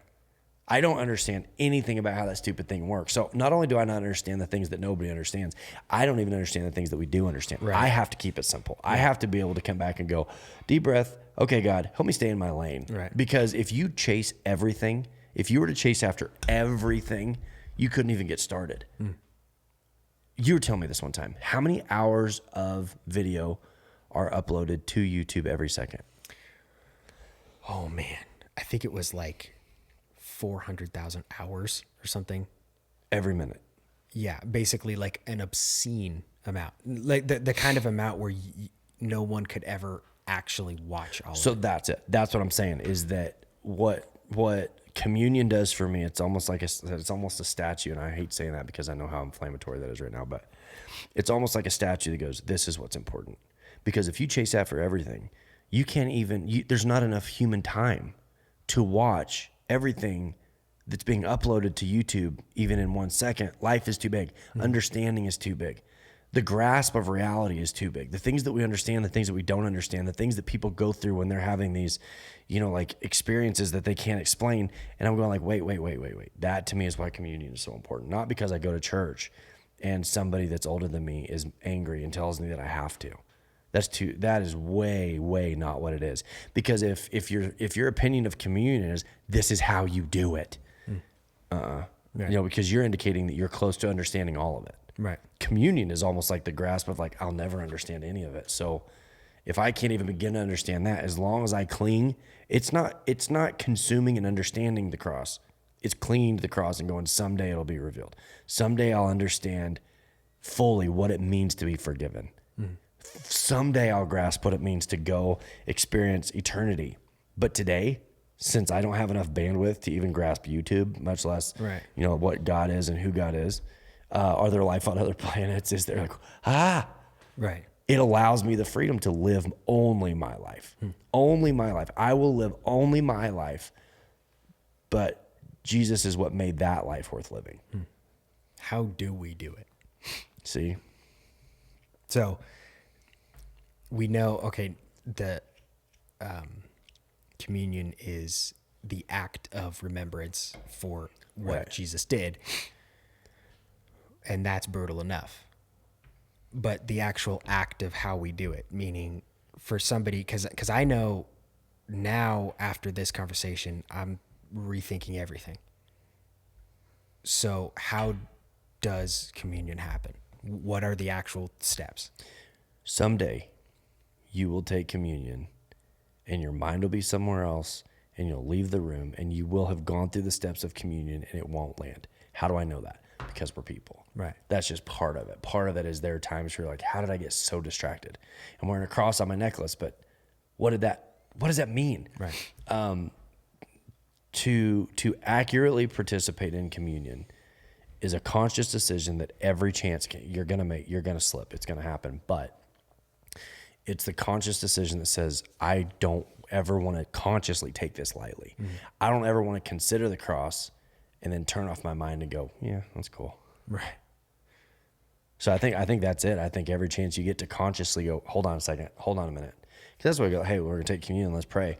I don't understand anything about how that stupid thing works. So not only do I not understand the things that nobody understands, I don't even understand the things that we do understand. Right. I have to keep it simple. I have to be able to come back and go, deep breath. Okay, God, help me stay in my lane. Right. Because if you chase everything, if you were to chase after everything, you couldn't even get started. You were telling me this one time. How many hours of video are uploaded to YouTube every second? Oh man, I think it was like 400,000 hours or something. Every minute. Yeah, basically like an obscene amount, like the kind of amount where no one could ever actually watch all So of it. that's it. That's what I'm saying is that what communion does for me, it's almost a statue. And I hate saying that because I know how inflammatory that is right now, but it's almost like a statue that goes, this is what's important. Because if you chase after everything, you can't even, there's not enough human time to watch everything that's being uploaded to YouTube, even in 1 second. Life is too big. Understanding is too big. The grasp of reality is too big. The things that we understand, the things that we don't understand, the things that people go through when they're having these, like experiences that they can't explain. And I'm going like, wait. That to me is why communion is so important. Not because I go to church and somebody that's older than me is angry and tells me that I have to. That is way not what it is. Because if your opinion of communion is this is how you do it, Right. because you're indicating that you're close to understanding all of it. Right. Communion is almost like the grasp of like, I'll never understand any of it. So if I can't even begin to understand that, as long as I cling, it's not consuming and understanding the cross. It's clinging to the cross and going, someday it'll be revealed. Someday I'll understand fully what it means to be forgiven. Someday I'll grasp what it means to go experience eternity. But today, since I don't have enough bandwidth to even grasp YouTube, much less, Right. What God is and who God is, are there life on other planets? Is there Right. it allows me the freedom to live only my life. Only my life. I will live only my life, but Jesus is what made that life worth living. How do we do it? See? So we know, okay, the communion is the act of remembrance for what Right. Jesus did. And that's brutal enough. But the actual act of how we do it, meaning for somebody, because I know now after this conversation, I'm rethinking everything. So how does communion happen? What are the actual steps? Someday you will take communion and your mind will be somewhere else and you'll leave the room and you will have gone through the steps of communion and it won't land. How do I know that? Because we're people. Right. That's just part of it. Part of it is there are times where you're like, how did I get so distracted? I'm wearing a cross on my necklace, but what does that mean? Right. To accurately participate in communion is a conscious decision that every chance you're going to make, you're going to slip. It's going to happen. But it's the conscious decision that says, I don't ever want to consciously take this lightly. I don't ever want to consider the cross and then turn off my mind and go, yeah, that's cool. Right. So I think that's it. I think every chance you get to consciously go, hold on a second, hold on a minute. Because that's why I go, hey, we're going to take communion, let's pray.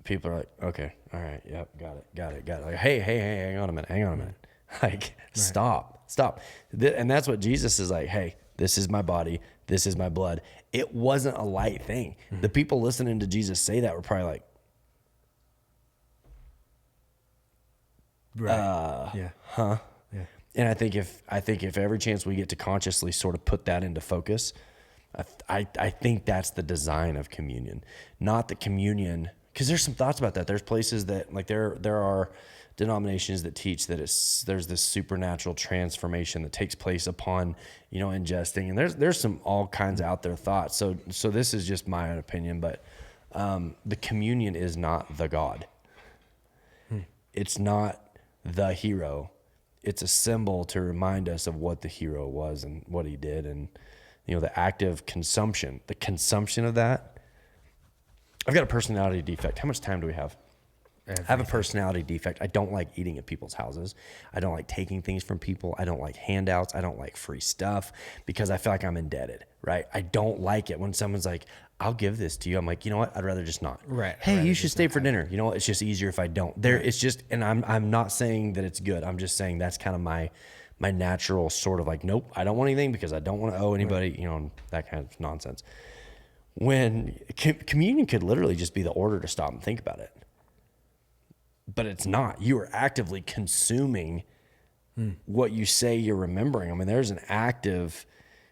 People are like, okay, all right, yep, got it. Like, hey, hang on a minute. Like, stop. And that's what Jesus is like, hey, this is my body, this is my blood. It wasn't a light thing. The people listening to Jesus say that were probably like, Right. Yeah. huh? Yeah. And I think if every chance we get to consciously sort of put that into focus, I think that's the design of communion. Not the communion, because there's some thoughts about that. There's places that like there are denominations that teach that there's this supernatural transformation that takes place upon ingesting, and there's some all kinds of out there thoughts. So this is just my own opinion, but the communion is not the God. It's not the hero. It's a symbol to remind us of what the hero was and what he did, and the active consumption, the consumption of that. I've got a personality defect. How much time do we have? I have a personality defect. I don't like eating at people's houses. I don't like taking things from people. I don't like handouts. I don't like free stuff because I feel like I'm indebted, right? I don't like it when someone's like, I'll give this to you. I'm like, you know what? I'd rather just not. Right. Hey, you should stay for dinner. You know what? It's just easier if I don't. It's just, and I'm not saying that it's good. I'm just saying that's kind of my natural sort of like, nope, I don't want anything because I don't want to owe anybody, you know, that kind of nonsense. When communion could literally just be the order to stop and think about it. But it's not. You are actively consuming what you say you're remembering. I mean, there's an active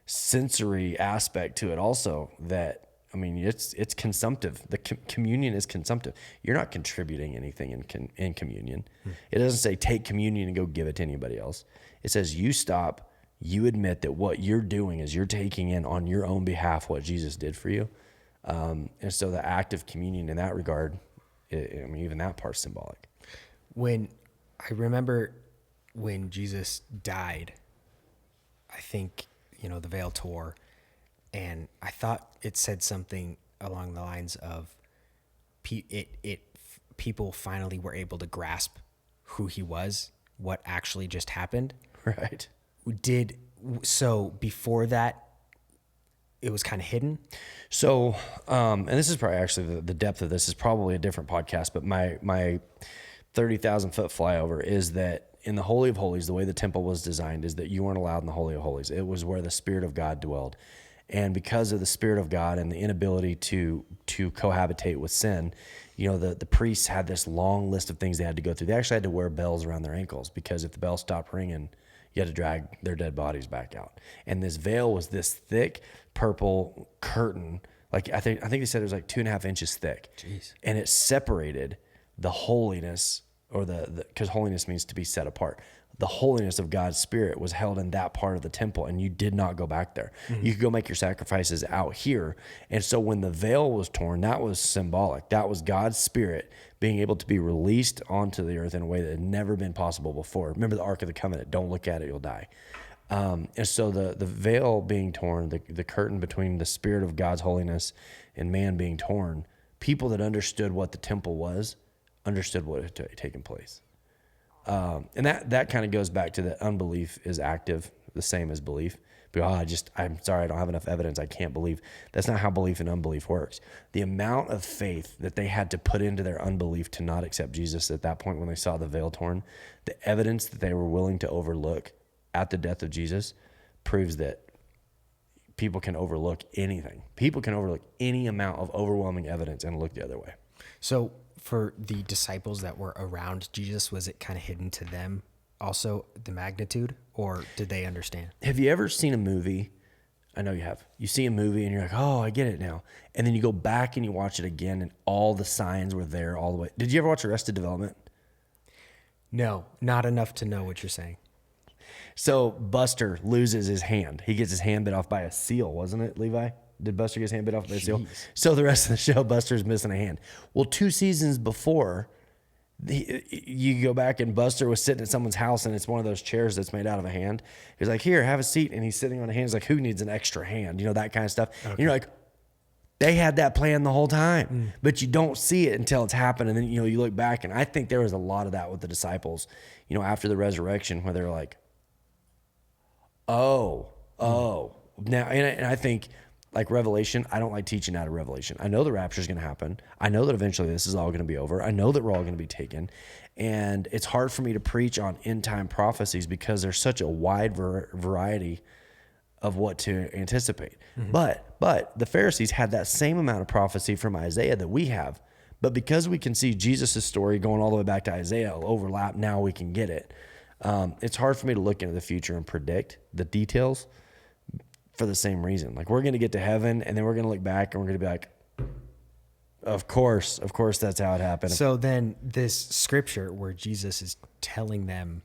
sensory aspect to it also that, I mean, it's consumptive. The communion is consumptive. You're not contributing anything in communion. It doesn't say take communion and go give it to anybody else. It says you stop, you admit that what you're doing is you're taking in on your own behalf what Jesus did for you. And so the act of communion in that regard, I mean, even that part's symbolic. When I remember when Jesus died, I think, you know, the veil tore, and I thought it said something along the lines of people finally were able to grasp who he was, what actually just happened. Right. So before that, it was kind of hidden. So, and this is probably actually the depth of this is probably a different podcast, but my 30,000 foot flyover is that in the Holy of Holies, the way the temple was designed is that you weren't allowed in the Holy of Holies. It was where the Spirit of God dwelled. And because of the Spirit of God and the inability to cohabitate with sin, you know, the priests had this long list of things they had to go through. They actually had to wear bells around their ankles because if the bell stopped ringing, you had to drag their dead bodies back out. And this veil was this thick purple curtain. Like I think they said it was like 2.5 inches thick. Jeez. And it separated the holiness, or because holiness means to be set apart. The holiness of God's Spirit was held in that part of the temple, and you did not go back there. Mm-hmm. You could go make your sacrifices out here. And so when the veil was torn, that was symbolic. That was God's Spirit being able to be released onto the earth in a way that had never been possible before. Remember the Ark of the Covenant. Don't look at it, you'll die. And so the veil being torn, the curtain between the Spirit of God's holiness and man being torn, people that understood what the temple was, understood what had taken place. And that kind of goes back to that unbelief is active, the same as belief. But I'm sorry, I don't have enough evidence. I can't believe. That's not how belief and unbelief works. The amount of faith that they had to put into their unbelief to not accept Jesus at that point when they saw the veil torn, the evidence that they were willing to overlook at the death of Jesus proves that people can overlook anything. People can overlook any amount of overwhelming evidence and look the other way. So for the disciples that were around Jesus, was it kind of hidden to them also, the magnitude, or did they understand? Have you ever seen a movie? I know you have. You see a movie and you're like, oh, I get it now. And then you go back and you watch it again and all the signs were there all the way. Did you ever watch Arrested Development? No, not enough to know what you're saying. So Buster loses his hand. He gets his hand bit off by a seal, wasn't it, Levi? Did Buster get his hand bit off by a seal? So the rest of the show, Buster's missing a hand. Well, 2 seasons before, you go back and Buster was sitting at someone's house and it's one of those chairs that's made out of a hand. He's like, here, have a seat. And he's sitting on a hand. He's like, who needs an extra hand? You know, that kind of stuff. Okay. And you're like, they had that plan the whole time, but you don't see it until it's happened. And then, you know, you look back and I think there was a lot of that with the disciples, you know, after the resurrection where they're like, oh. Now, and I think, like Revelation, I don't like teaching out of Revelation. I know the rapture is going to happen. I know that eventually this is all going to be over. I know that we're all going to be taken. And it's hard for me to preach on end time prophecies because there's such a wide variety of what to anticipate. Mm-hmm. But the Pharisees had that same amount of prophecy from Isaiah that we have. But because we can see Jesus' story going all the way back to Isaiah overlap, now we can get it. It's hard for me to look into the future and predict the details for the same reason. Like we're going to get to heaven and then we're going to look back and we're going to be like, of course, that's how it happened. So then this scripture where Jesus is telling them,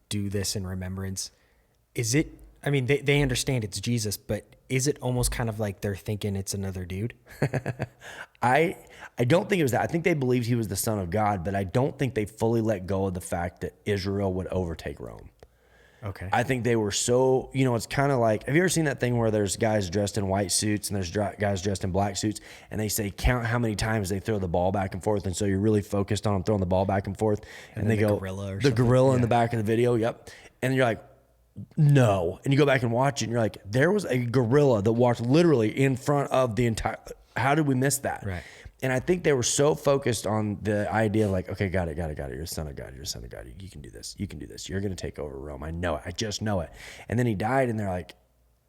do this in remembrance, is it, I mean, they understand it's Jesus, but is it almost kind of like they're thinking it's another dude? I don't think it was that. I think they believed he was the Son of God, but I don't think they fully let go of the fact that Israel would overtake Rome. Okay. I think they were so, it's kind of like, have you ever seen that thing where there's guys dressed in white suits and there's guys dressed in black suits, and they say count how many times they throw the ball back and forth, and so you're really focused on them throwing the ball back and forth, and they go, the gorilla in the back of the video, yep. And you're like, no. And you go back and watch it, and you're like, there was a gorilla that walked literally in front of the entire, how did we miss that? Right. And I think they were so focused on the idea of like, okay, got it. You're a son of God. You're a son of God. You can do this. You can do this. You're going to take over Rome. I know it. I just know it. And then he died, and they're like,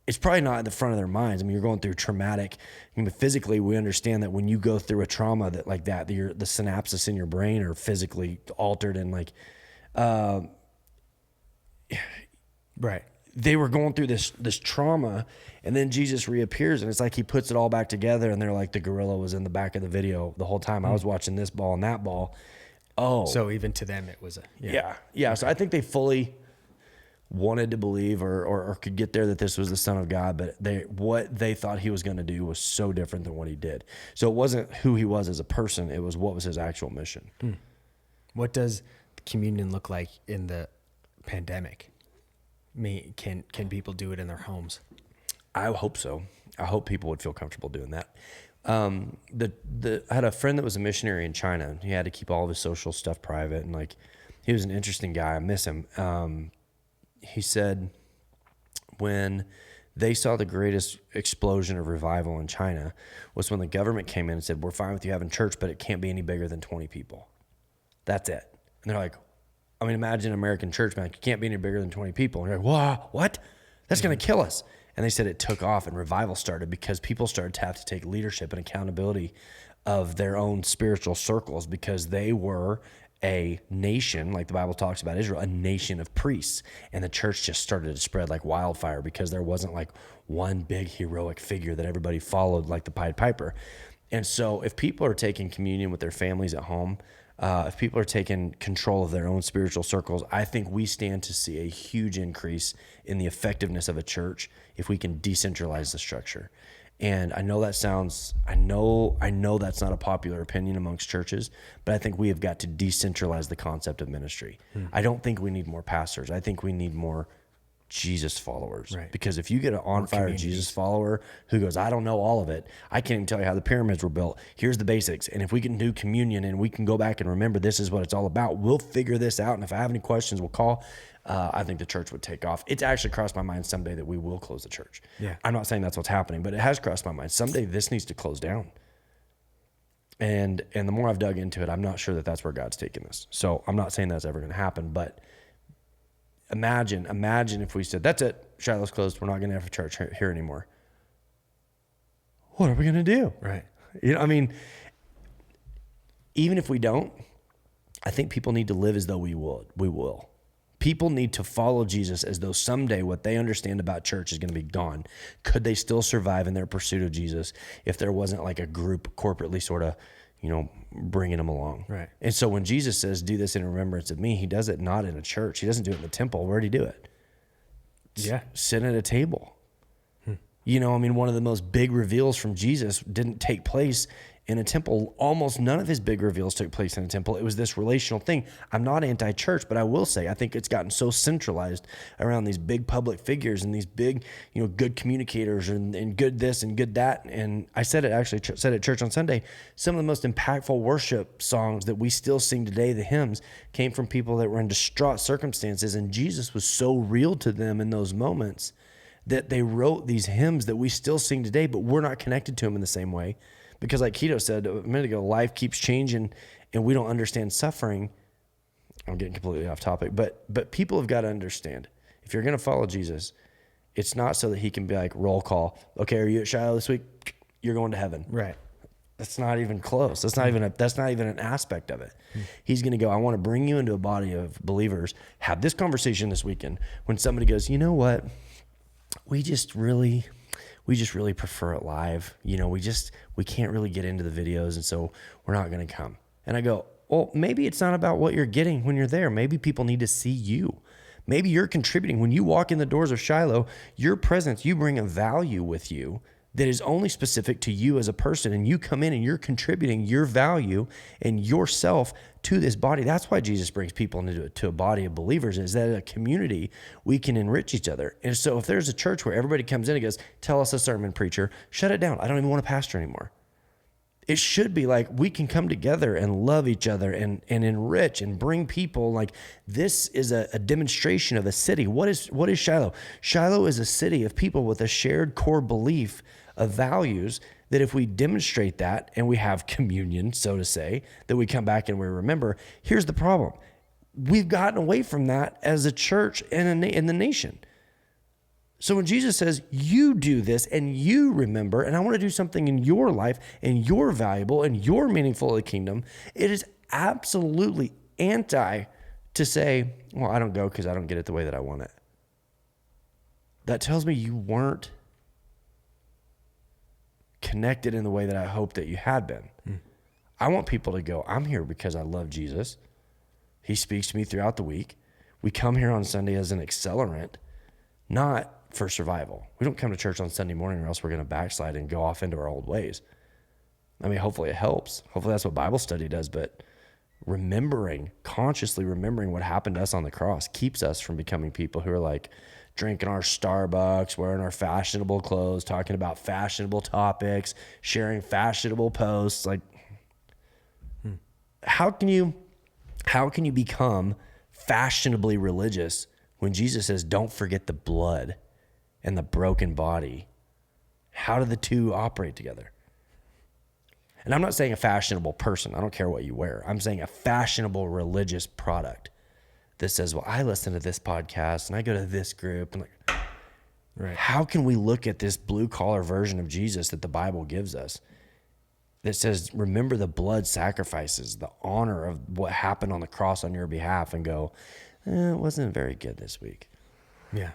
it's probably not at the front of their minds. I mean, you're going through traumatic, physically, we understand that when you go through a trauma that like that, the synapses in your brain are physically altered, and like, right. They were going through this trauma, and then Jesus reappears, and it's like he puts it all back together, and they're like, the gorilla was in the back of the video the whole time. I was watching this ball and that ball. Oh. So even to them, it was Yeah. Okay. So I think they fully wanted to believe or could get there that this was the Son of God, but what they thought he was going to do was so different than what he did. So it wasn't who he was as a person. It was what was his actual mission. What does communion look like in the pandemic? Can people do it in their homes? I hope so. I hope people would feel comfortable doing that. I had a friend that was a missionary in China, and he had to keep all of his social stuff private, and like, he was an interesting guy. I miss him. He said when they saw the greatest explosion of revival in China was when the government came in and said, we're fine with you having church, but it can't be any bigger than 20 people. That's it. And they're like, I mean, imagine an American church, man. You can't be any bigger than 20 people. And you're like, wow, what? That's going to kill us. And they said it took off, and revival started because people started to have to take leadership and accountability of their own spiritual circles, because they were a nation, like the Bible talks about Israel, a nation of priests. And the church just started to spread like wildfire because there wasn't like one big heroic figure that everybody followed like the Pied Piper. And so if people are taking communion with their families at home, if people are taking control of their own spiritual circles, I think we stand to see a huge increase in the effectiveness of a church if we can decentralize the structure. And I know that sounds, I know that's not a popular opinion amongst churches, but I think we have got to decentralize the concept of ministry. I don't think we need more pastors. I think we need more Jesus followers. Right. Because if you get an on-fire Jesus follower who goes, I don't know all of it, I can't even tell you how the pyramids were built, here's the basics, and if we can do communion and we can go back and remember this is what it's all about, we'll figure this out, and if I have any questions, we'll call. I think the church would take off. It's actually crossed my mind someday that we will close the church. Yeah. I'm not saying that's what's happening, but it has crossed my mind. Someday this needs to close down. And the more I've dug into it, I'm not sure that that's where God's taking this. So I'm not saying that's ever going to happen, but imagine if we said, that's it, Shiloh's closed, we're not going to have a church here anymore. What are we going to do? Right. I mean, even if we don't, I think people need to live as though we will. People need to follow Jesus as though someday what they understand about church is going to be gone. Could they still survive in their pursuit of Jesus if there wasn't like a group corporately sort of, bringing them along? Right. And so when Jesus says, do this in remembrance of me, he does it not in a church. He doesn't do it in the temple. Where did he do it? Yeah. Sit at a table. One of the most big reveals from Jesus didn't take place in a temple. Almost none of his big reveals took place in a temple. It was this relational thing. I'm not anti-church, but I will say I think it's gotten so centralized around these big public figures and these big, good communicators and good this and good that. And I said at church on Sunday, some of the most impactful worship songs that we still sing today, the hymns, came from people that were in distraught circumstances, and Jesus was so real to them in those moments that they wrote these hymns that we still sing today, but we're not connected to him in the same way. Because like Keto said a minute ago, life keeps changing and we don't understand suffering. I'm getting completely off topic, but people have got to understand, if you're going to follow Jesus, it's not so that he can be like, roll call. Okay, are you at Shiloh this week? You're going to heaven. Right. That's not even close. That's not even an aspect of it. He's going to go, I want to bring you into a body of believers, have this conversation this weekend when somebody goes, you know what? We just really prefer it live. We can't really get into the videos, and so we're not going to come. And I go, well, maybe it's not about what you're getting when you're there. Maybe people need to see you. Maybe you're contributing. When you walk in the doors of Shiloh, your presence, you bring a value with you that is only specific to you as a person, and you come in and you're contributing your value and yourself to this body. That's why Jesus brings people into a body of believers, is that a community we can enrich each other. And so if there's a church where everybody comes in and goes, tell us a sermon, preacher, shut it down. I don't even want to pastor anymore. It should be like we can come together and love each other and enrich and bring people. Like, this is a demonstration of a city. What is Shiloh? Shiloh is a city of people with a shared core belief of values that if we demonstrate that and we have communion, so to say, that we come back and we remember. Here's the problem. We've gotten away from that as a church and in the nation. So when Jesus says, you do this and you remember, and I want to do something in your life and you're valuable and you're meaningful to the kingdom, it is absolutely anti to say, well, I don't go because I don't get it the way that I want it. That tells me you weren't connected in the way that I hoped that you had been. I want people to go, I'm here because I love Jesus. He speaks to me throughout the week. We come here on Sunday as an accelerant, not for survival. We don't come to church on Sunday morning or else we're going to backslide and go off into our old ways. I mean, hopefully it helps. Hopefully that's what Bible study does, but consciously remembering what happened to us on the cross keeps us from becoming people who are like drinking our Starbucks, wearing our fashionable clothes, talking about fashionable topics, sharing fashionable posts. Like, how can you become fashionably religious when Jesus says, don't forget the blood and the broken body? How do the two operate together? And I'm not saying a fashionable person. I don't care what you wear. I'm saying a fashionable religious product that says, well, I listen to this podcast and I go to this group. And like, right. How can we look at this blue collar version of Jesus that the Bible gives us that says, remember the blood sacrifices, the honor of what happened on the cross on your behalf, and go, it wasn't very good this week. Yeah.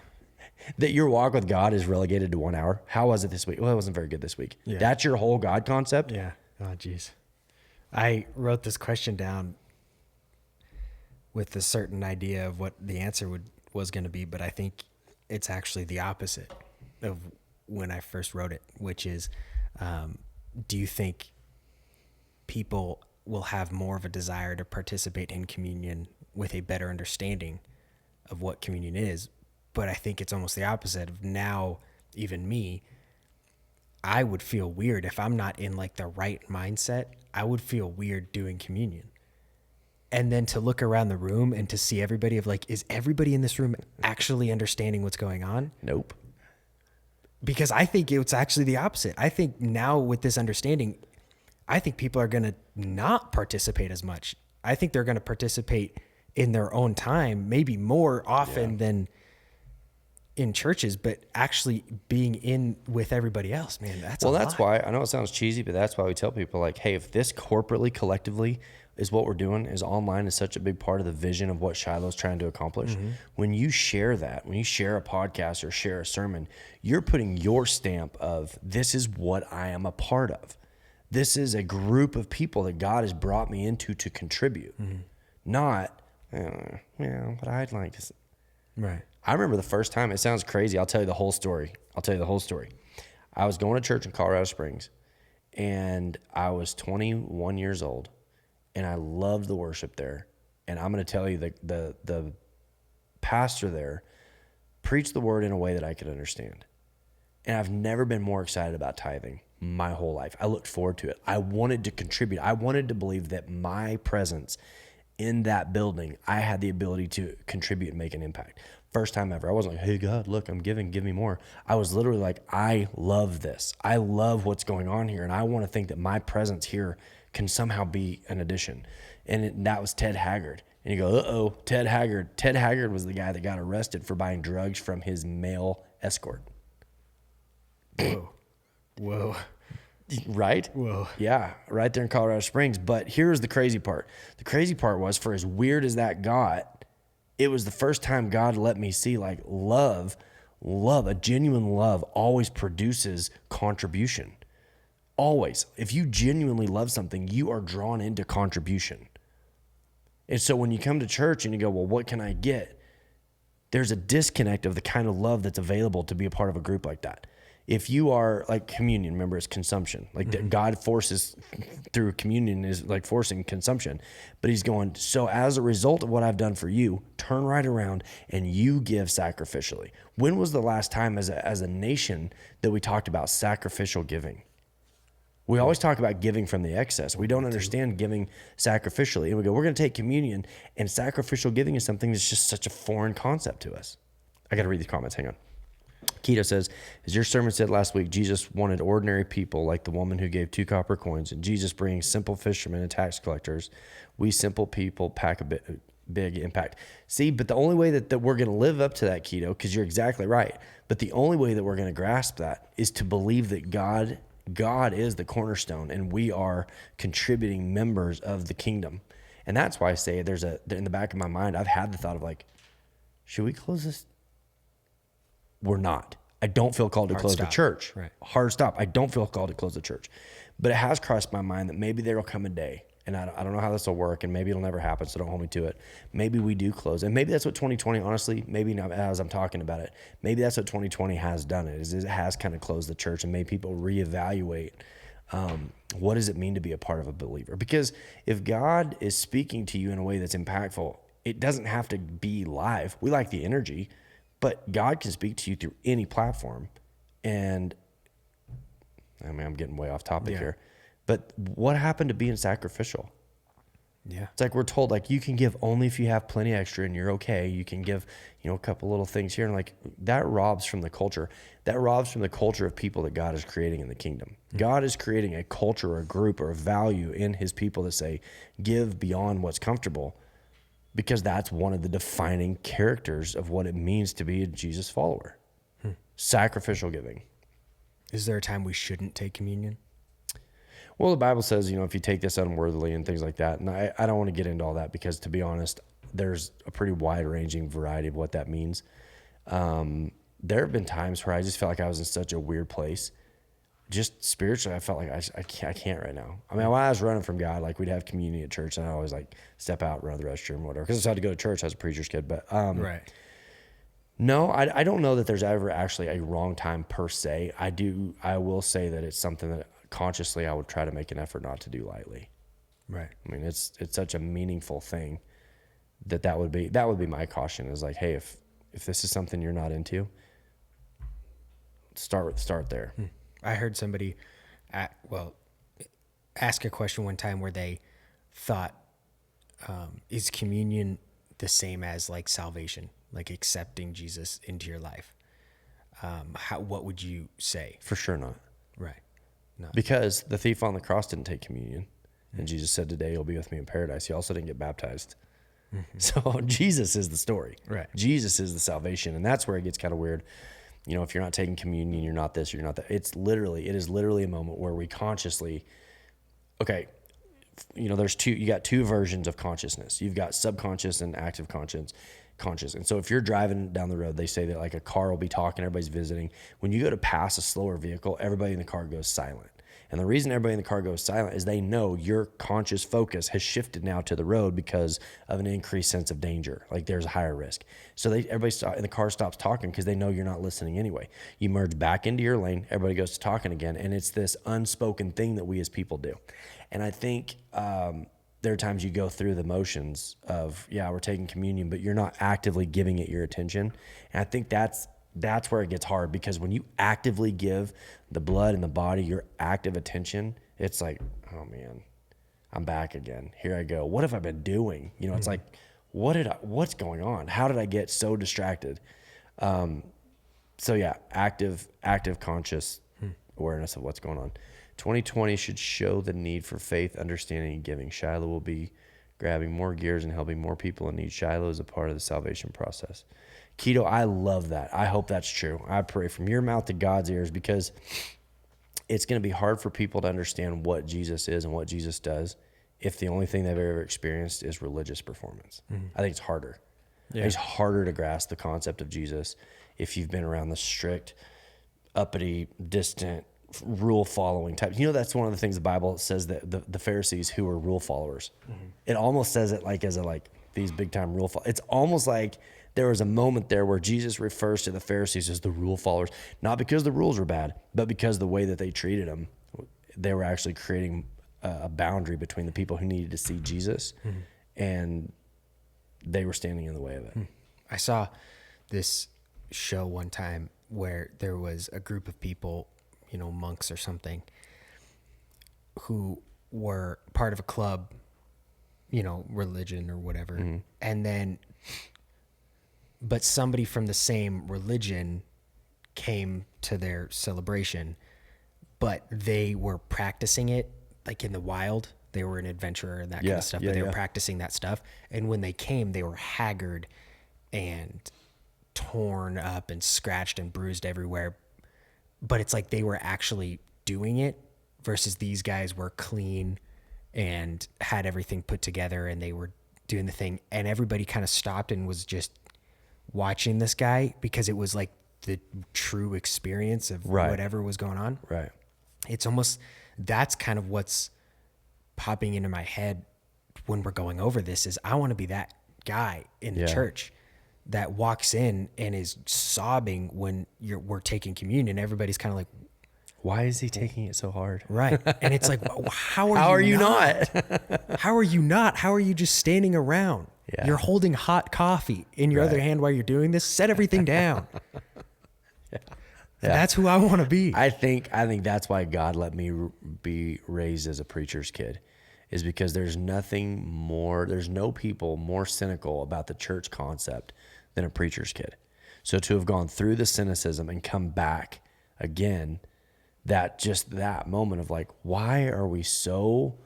That your walk with God is relegated to 1 hour. How was it this week? Well, it wasn't very good this week. Yeah. That's your whole God concept? Yeah. Oh, geez. I wrote this question down with a certain idea of what the answer was going to be, but I think it's actually the opposite of when I first wrote it, which is, do you think people will have more of a desire to participate in communion with a better understanding of what communion is? But I think it's almost the opposite of now, even me, I would feel weird if I'm not in like the right mindset. I would feel weird doing communion. And then to look around the room and to see everybody of like, is everybody in this room actually understanding what's going on? Nope. Because I think it's actually the opposite. I think now with this understanding, I think people are going to not participate as much. I think they're going to participate in their own time, maybe more often than in churches, but actually being in with everybody else, man, that's why, I know it sounds cheesy, but that's why we tell people like, hey, if this corporately, collectively is what we're doing, is online is such a big part of the vision of what Shiloh's trying to accomplish. Mm-hmm. When you share that, when you share a podcast or share a sermon, you're putting your stamp of, this is what I am a part of. This is a group of people that God has brought me into to contribute. Mm-hmm. Not, but I'd like to. Right. I remember the first time, it sounds crazy. I'll tell you the whole story. I was going to church in Colorado Springs, and I was 21 years old, and I loved the worship there. And I'm going to tell you, the pastor there preached the word in a way that I could understand. And I've never been more excited about tithing my whole life. I looked forward to it. I wanted to contribute. I wanted to believe that my presence in that building, I had the ability to contribute and make an impact. First time ever. I wasn't like, hey, God, look, I'm giving, give me more. I was literally like, I love this. I love what's going on here. And I want to think that my presence here can somehow be an addition. And that was Ted Haggard. And you go, uh-oh, Ted Haggard. Ted Haggard was the guy that got arrested for buying drugs from his male escort. Whoa. Right? Whoa. Yeah, right there in Colorado Springs. But here's the crazy part. The crazy part was, for as weird as that got, it was the first time God let me see like love, a genuine love always produces contribution. Always. If you genuinely love something, you are drawn into contribution. And so when you come to church and you go, well, what can I get? There's a disconnect of the kind of love that's available to be a part of a group like that. if you are like communion, remember it's consumption. Like that God forces through communion is like forcing consumption. But he's going, so as a result of what I've done for you, turn right around and you give sacrificially. When was the last time as a nation that we talked about sacrificial giving? We always talk about giving from the excess. We don't understand giving sacrificially. And we go, we're going to take communion, and sacrificial giving is something that's just such a foreign concept to us. I got to read these comments. Hang on. Keto says, as your sermon said last week, Jesus wanted ordinary people like the woman who gave 2 copper coins, and Jesus bringing simple fishermen and tax collectors. We simple people pack a big impact. See, but the only way that we're going to live up to that, Keto, because you're exactly right, but the only way that we're going to grasp that is to believe that God is the cornerstone and we are contributing members of the kingdom. And that's why I say in the back of my mind, I've had the thought of like, should we close this? We're not. I don't feel called to close the church. Right. Hard stop. I don't feel called to close the church. But it has crossed my mind that maybe there will come a day, and I don't know how this will work, and maybe it'll never happen, so don't hold me to it. Maybe we do close. And maybe that's what 2020, honestly, maybe not as I'm talking about it, maybe that's what 2020 has done. It has kind of closed the church and made people reevaluate what does it mean to be a part of a believer. Because if God is speaking to you in a way that's impactful, it doesn't have to be live. We like the energy, but God can speak to you through any platform. And I mean, I'm getting way off topic here, but what happened to being sacrificial? Yeah. It's like we're told, like, you can give only if you have plenty extra and you're okay. You can give, a couple little things here. And like that robs from the culture. That robs from the culture of people that God is creating in the kingdom. Mm-hmm. God is creating a culture or a group or a value in his people that say, give beyond what's comfortable, because that's one of the defining characters of what it means to be a Jesus follower. Sacrificial giving. Is there a time we shouldn't take communion? Well, the Bible says, if you take this unworthily and things like that. And I don't want to get into all that because, to be honest, there's a pretty wide-ranging variety of what that means. There have been times where I just felt like I was in such a weird place. Just spiritually, I felt like I can't right now. I mean, when I was running from God, like we'd have communion at church, and I'd always like step out, run to the restroom, whatever, because I had to go to church as a preacher's kid. But right. No, I don't know that there's ever actually a wrong time per se. I will say that it's something that consciously I would try to make an effort not to do lightly. Right. I mean, it's such a meaningful thing that would be my caution, is like, hey, if this is something you're not into, start there. I heard somebody ask a question one time where they thought, is communion the same as like salvation, like accepting Jesus into your life? What would you say? For sure not. Right. No. Because the thief on the cross didn't take communion. And Jesus said, today you'll be with me in paradise. He also didn't get baptized. Mm-hmm. So Jesus is the story. Right. Jesus is the salvation. And that's where it gets kind of weird. If you're not taking communion, you're not this, you're not that. It is literally a moment where we consciously, okay, you got two versions of consciousness. You've got subconscious and active conscious. And so if you're driving down the road, they say that like a car will be talking, everybody's visiting. When you go to pass a slower vehicle, everybody in the car goes silent. And the reason everybody in the car goes silent is they know your conscious focus has shifted now to the road because of an increased sense of danger. Like there's a higher risk. So everybody in the car stops talking because they know you're not listening anyway. You merge back into your lane, everybody goes to talking again. And it's this unspoken thing that we as people do. And I think there are times you go through the motions of, we're taking communion, but you're not actively giving it your attention. And I think that's where it gets hard, because when you actively give the blood and the body your active attention, it's like, oh man, I'm back again. Here I go. What have I been doing? It's like, what's going on? How did I get so distracted? Active conscious awareness of what's going on. 2020 should show the need for faith, understanding, and giving. Shiloh will be grabbing more gears and helping more people in need. Shiloh is a part of the salvation process. Keto, I love that. I hope that's true. I pray from your mouth to God's ears, because it's going to be hard for people to understand what Jesus is and what Jesus does if the only thing they've ever experienced is religious performance. Mm-hmm. I think it's harder. Yeah. It's harder to grasp the concept of Jesus if you've been around the strict, uppity, distant, rule-following type. That's one of the things the Bible says, that the Pharisees who were rule followers. Mm-hmm. It almost says it like as these big-time rule followers. It's almost like there was a moment there where Jesus refers to the Pharisees as the rule followers, not because the rules were bad, but because the way that they treated them, they were actually creating a boundary between the people who needed to see Jesus and they were standing in the way of it. I saw this show one time where there was a group of people, monks or something, who were part of a club, religion or whatever. And then, but somebody from the same religion came to their celebration, but they were practicing it like in the wild. They were an adventurer and that kind of stuff, but they were practicing that stuff. And when they came, they were haggard and torn up and scratched and bruised everywhere. But it's like they were actually doing it versus these guys were clean and had everything put together and they were doing the thing. And everybody kind of stopped and was just watching this guy because it was like the true experience of whatever was going on. Right. It's almost, that's kind of what's popping into my head when we're going over this is I want to be that guy in the church that walks in and is sobbing when we're taking communion. Everybody's kind of like, why is he taking it so hard? Right. And it's like, how are you not? How are you not? How are you just standing around? Yeah. You're holding hot coffee in your other hand while you're doing this. Set everything down. That's who I want to be. I think that's why God let me be raised as a preacher's kid, is because there's no people more cynical about the church concept than a preacher's kid. So to have gone through the cynicism and come back again, that moment of like, why are we so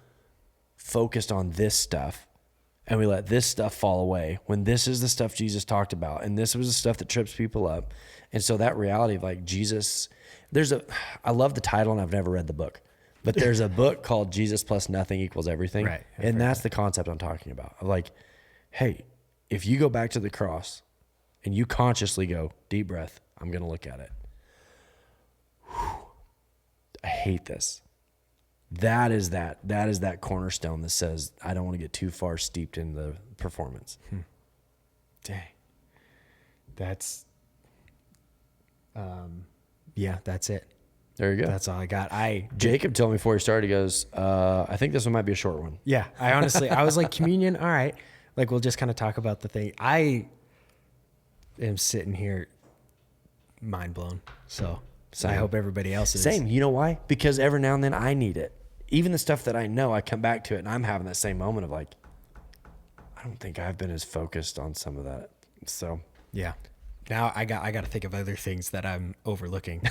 focused on this stuff and we let this stuff fall away when this is the stuff Jesus talked about and this was the stuff that trips people up. And so that reality of like Jesus, I love the title and I've never read the book, but there's a book called Jesus plus Nothing Equals Everything. Right. And that's the concept I'm talking about. Like, hey, if you go back to the cross and you consciously go, deep breath, I'm going to look at it. I hate this. That is that cornerstone that says, I don't want to get too far steeped in the performance. Dang. That's, that's it. There you go. That's all I got. Jacob told me before he started, he goes, I think this one might be a short one. Yeah. I was like, communion. All right. Like, we'll just kind of talk about the thing. I am sitting here mind blown. So I hope everybody else is. Same. You know why? Because every now and then I need it. Even the stuff that I know, I come back to it and I'm having that same moment of like, I don't think I've been as focused on some of that. So yeah. Now I got to think of other things that I'm overlooking.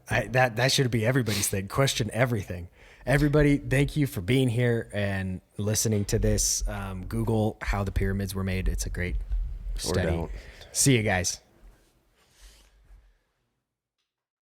That should be everybody's thing. Question everything. Everybody, thank you for being here and listening to this. Google how the pyramids were made. It's a great study. See you guys.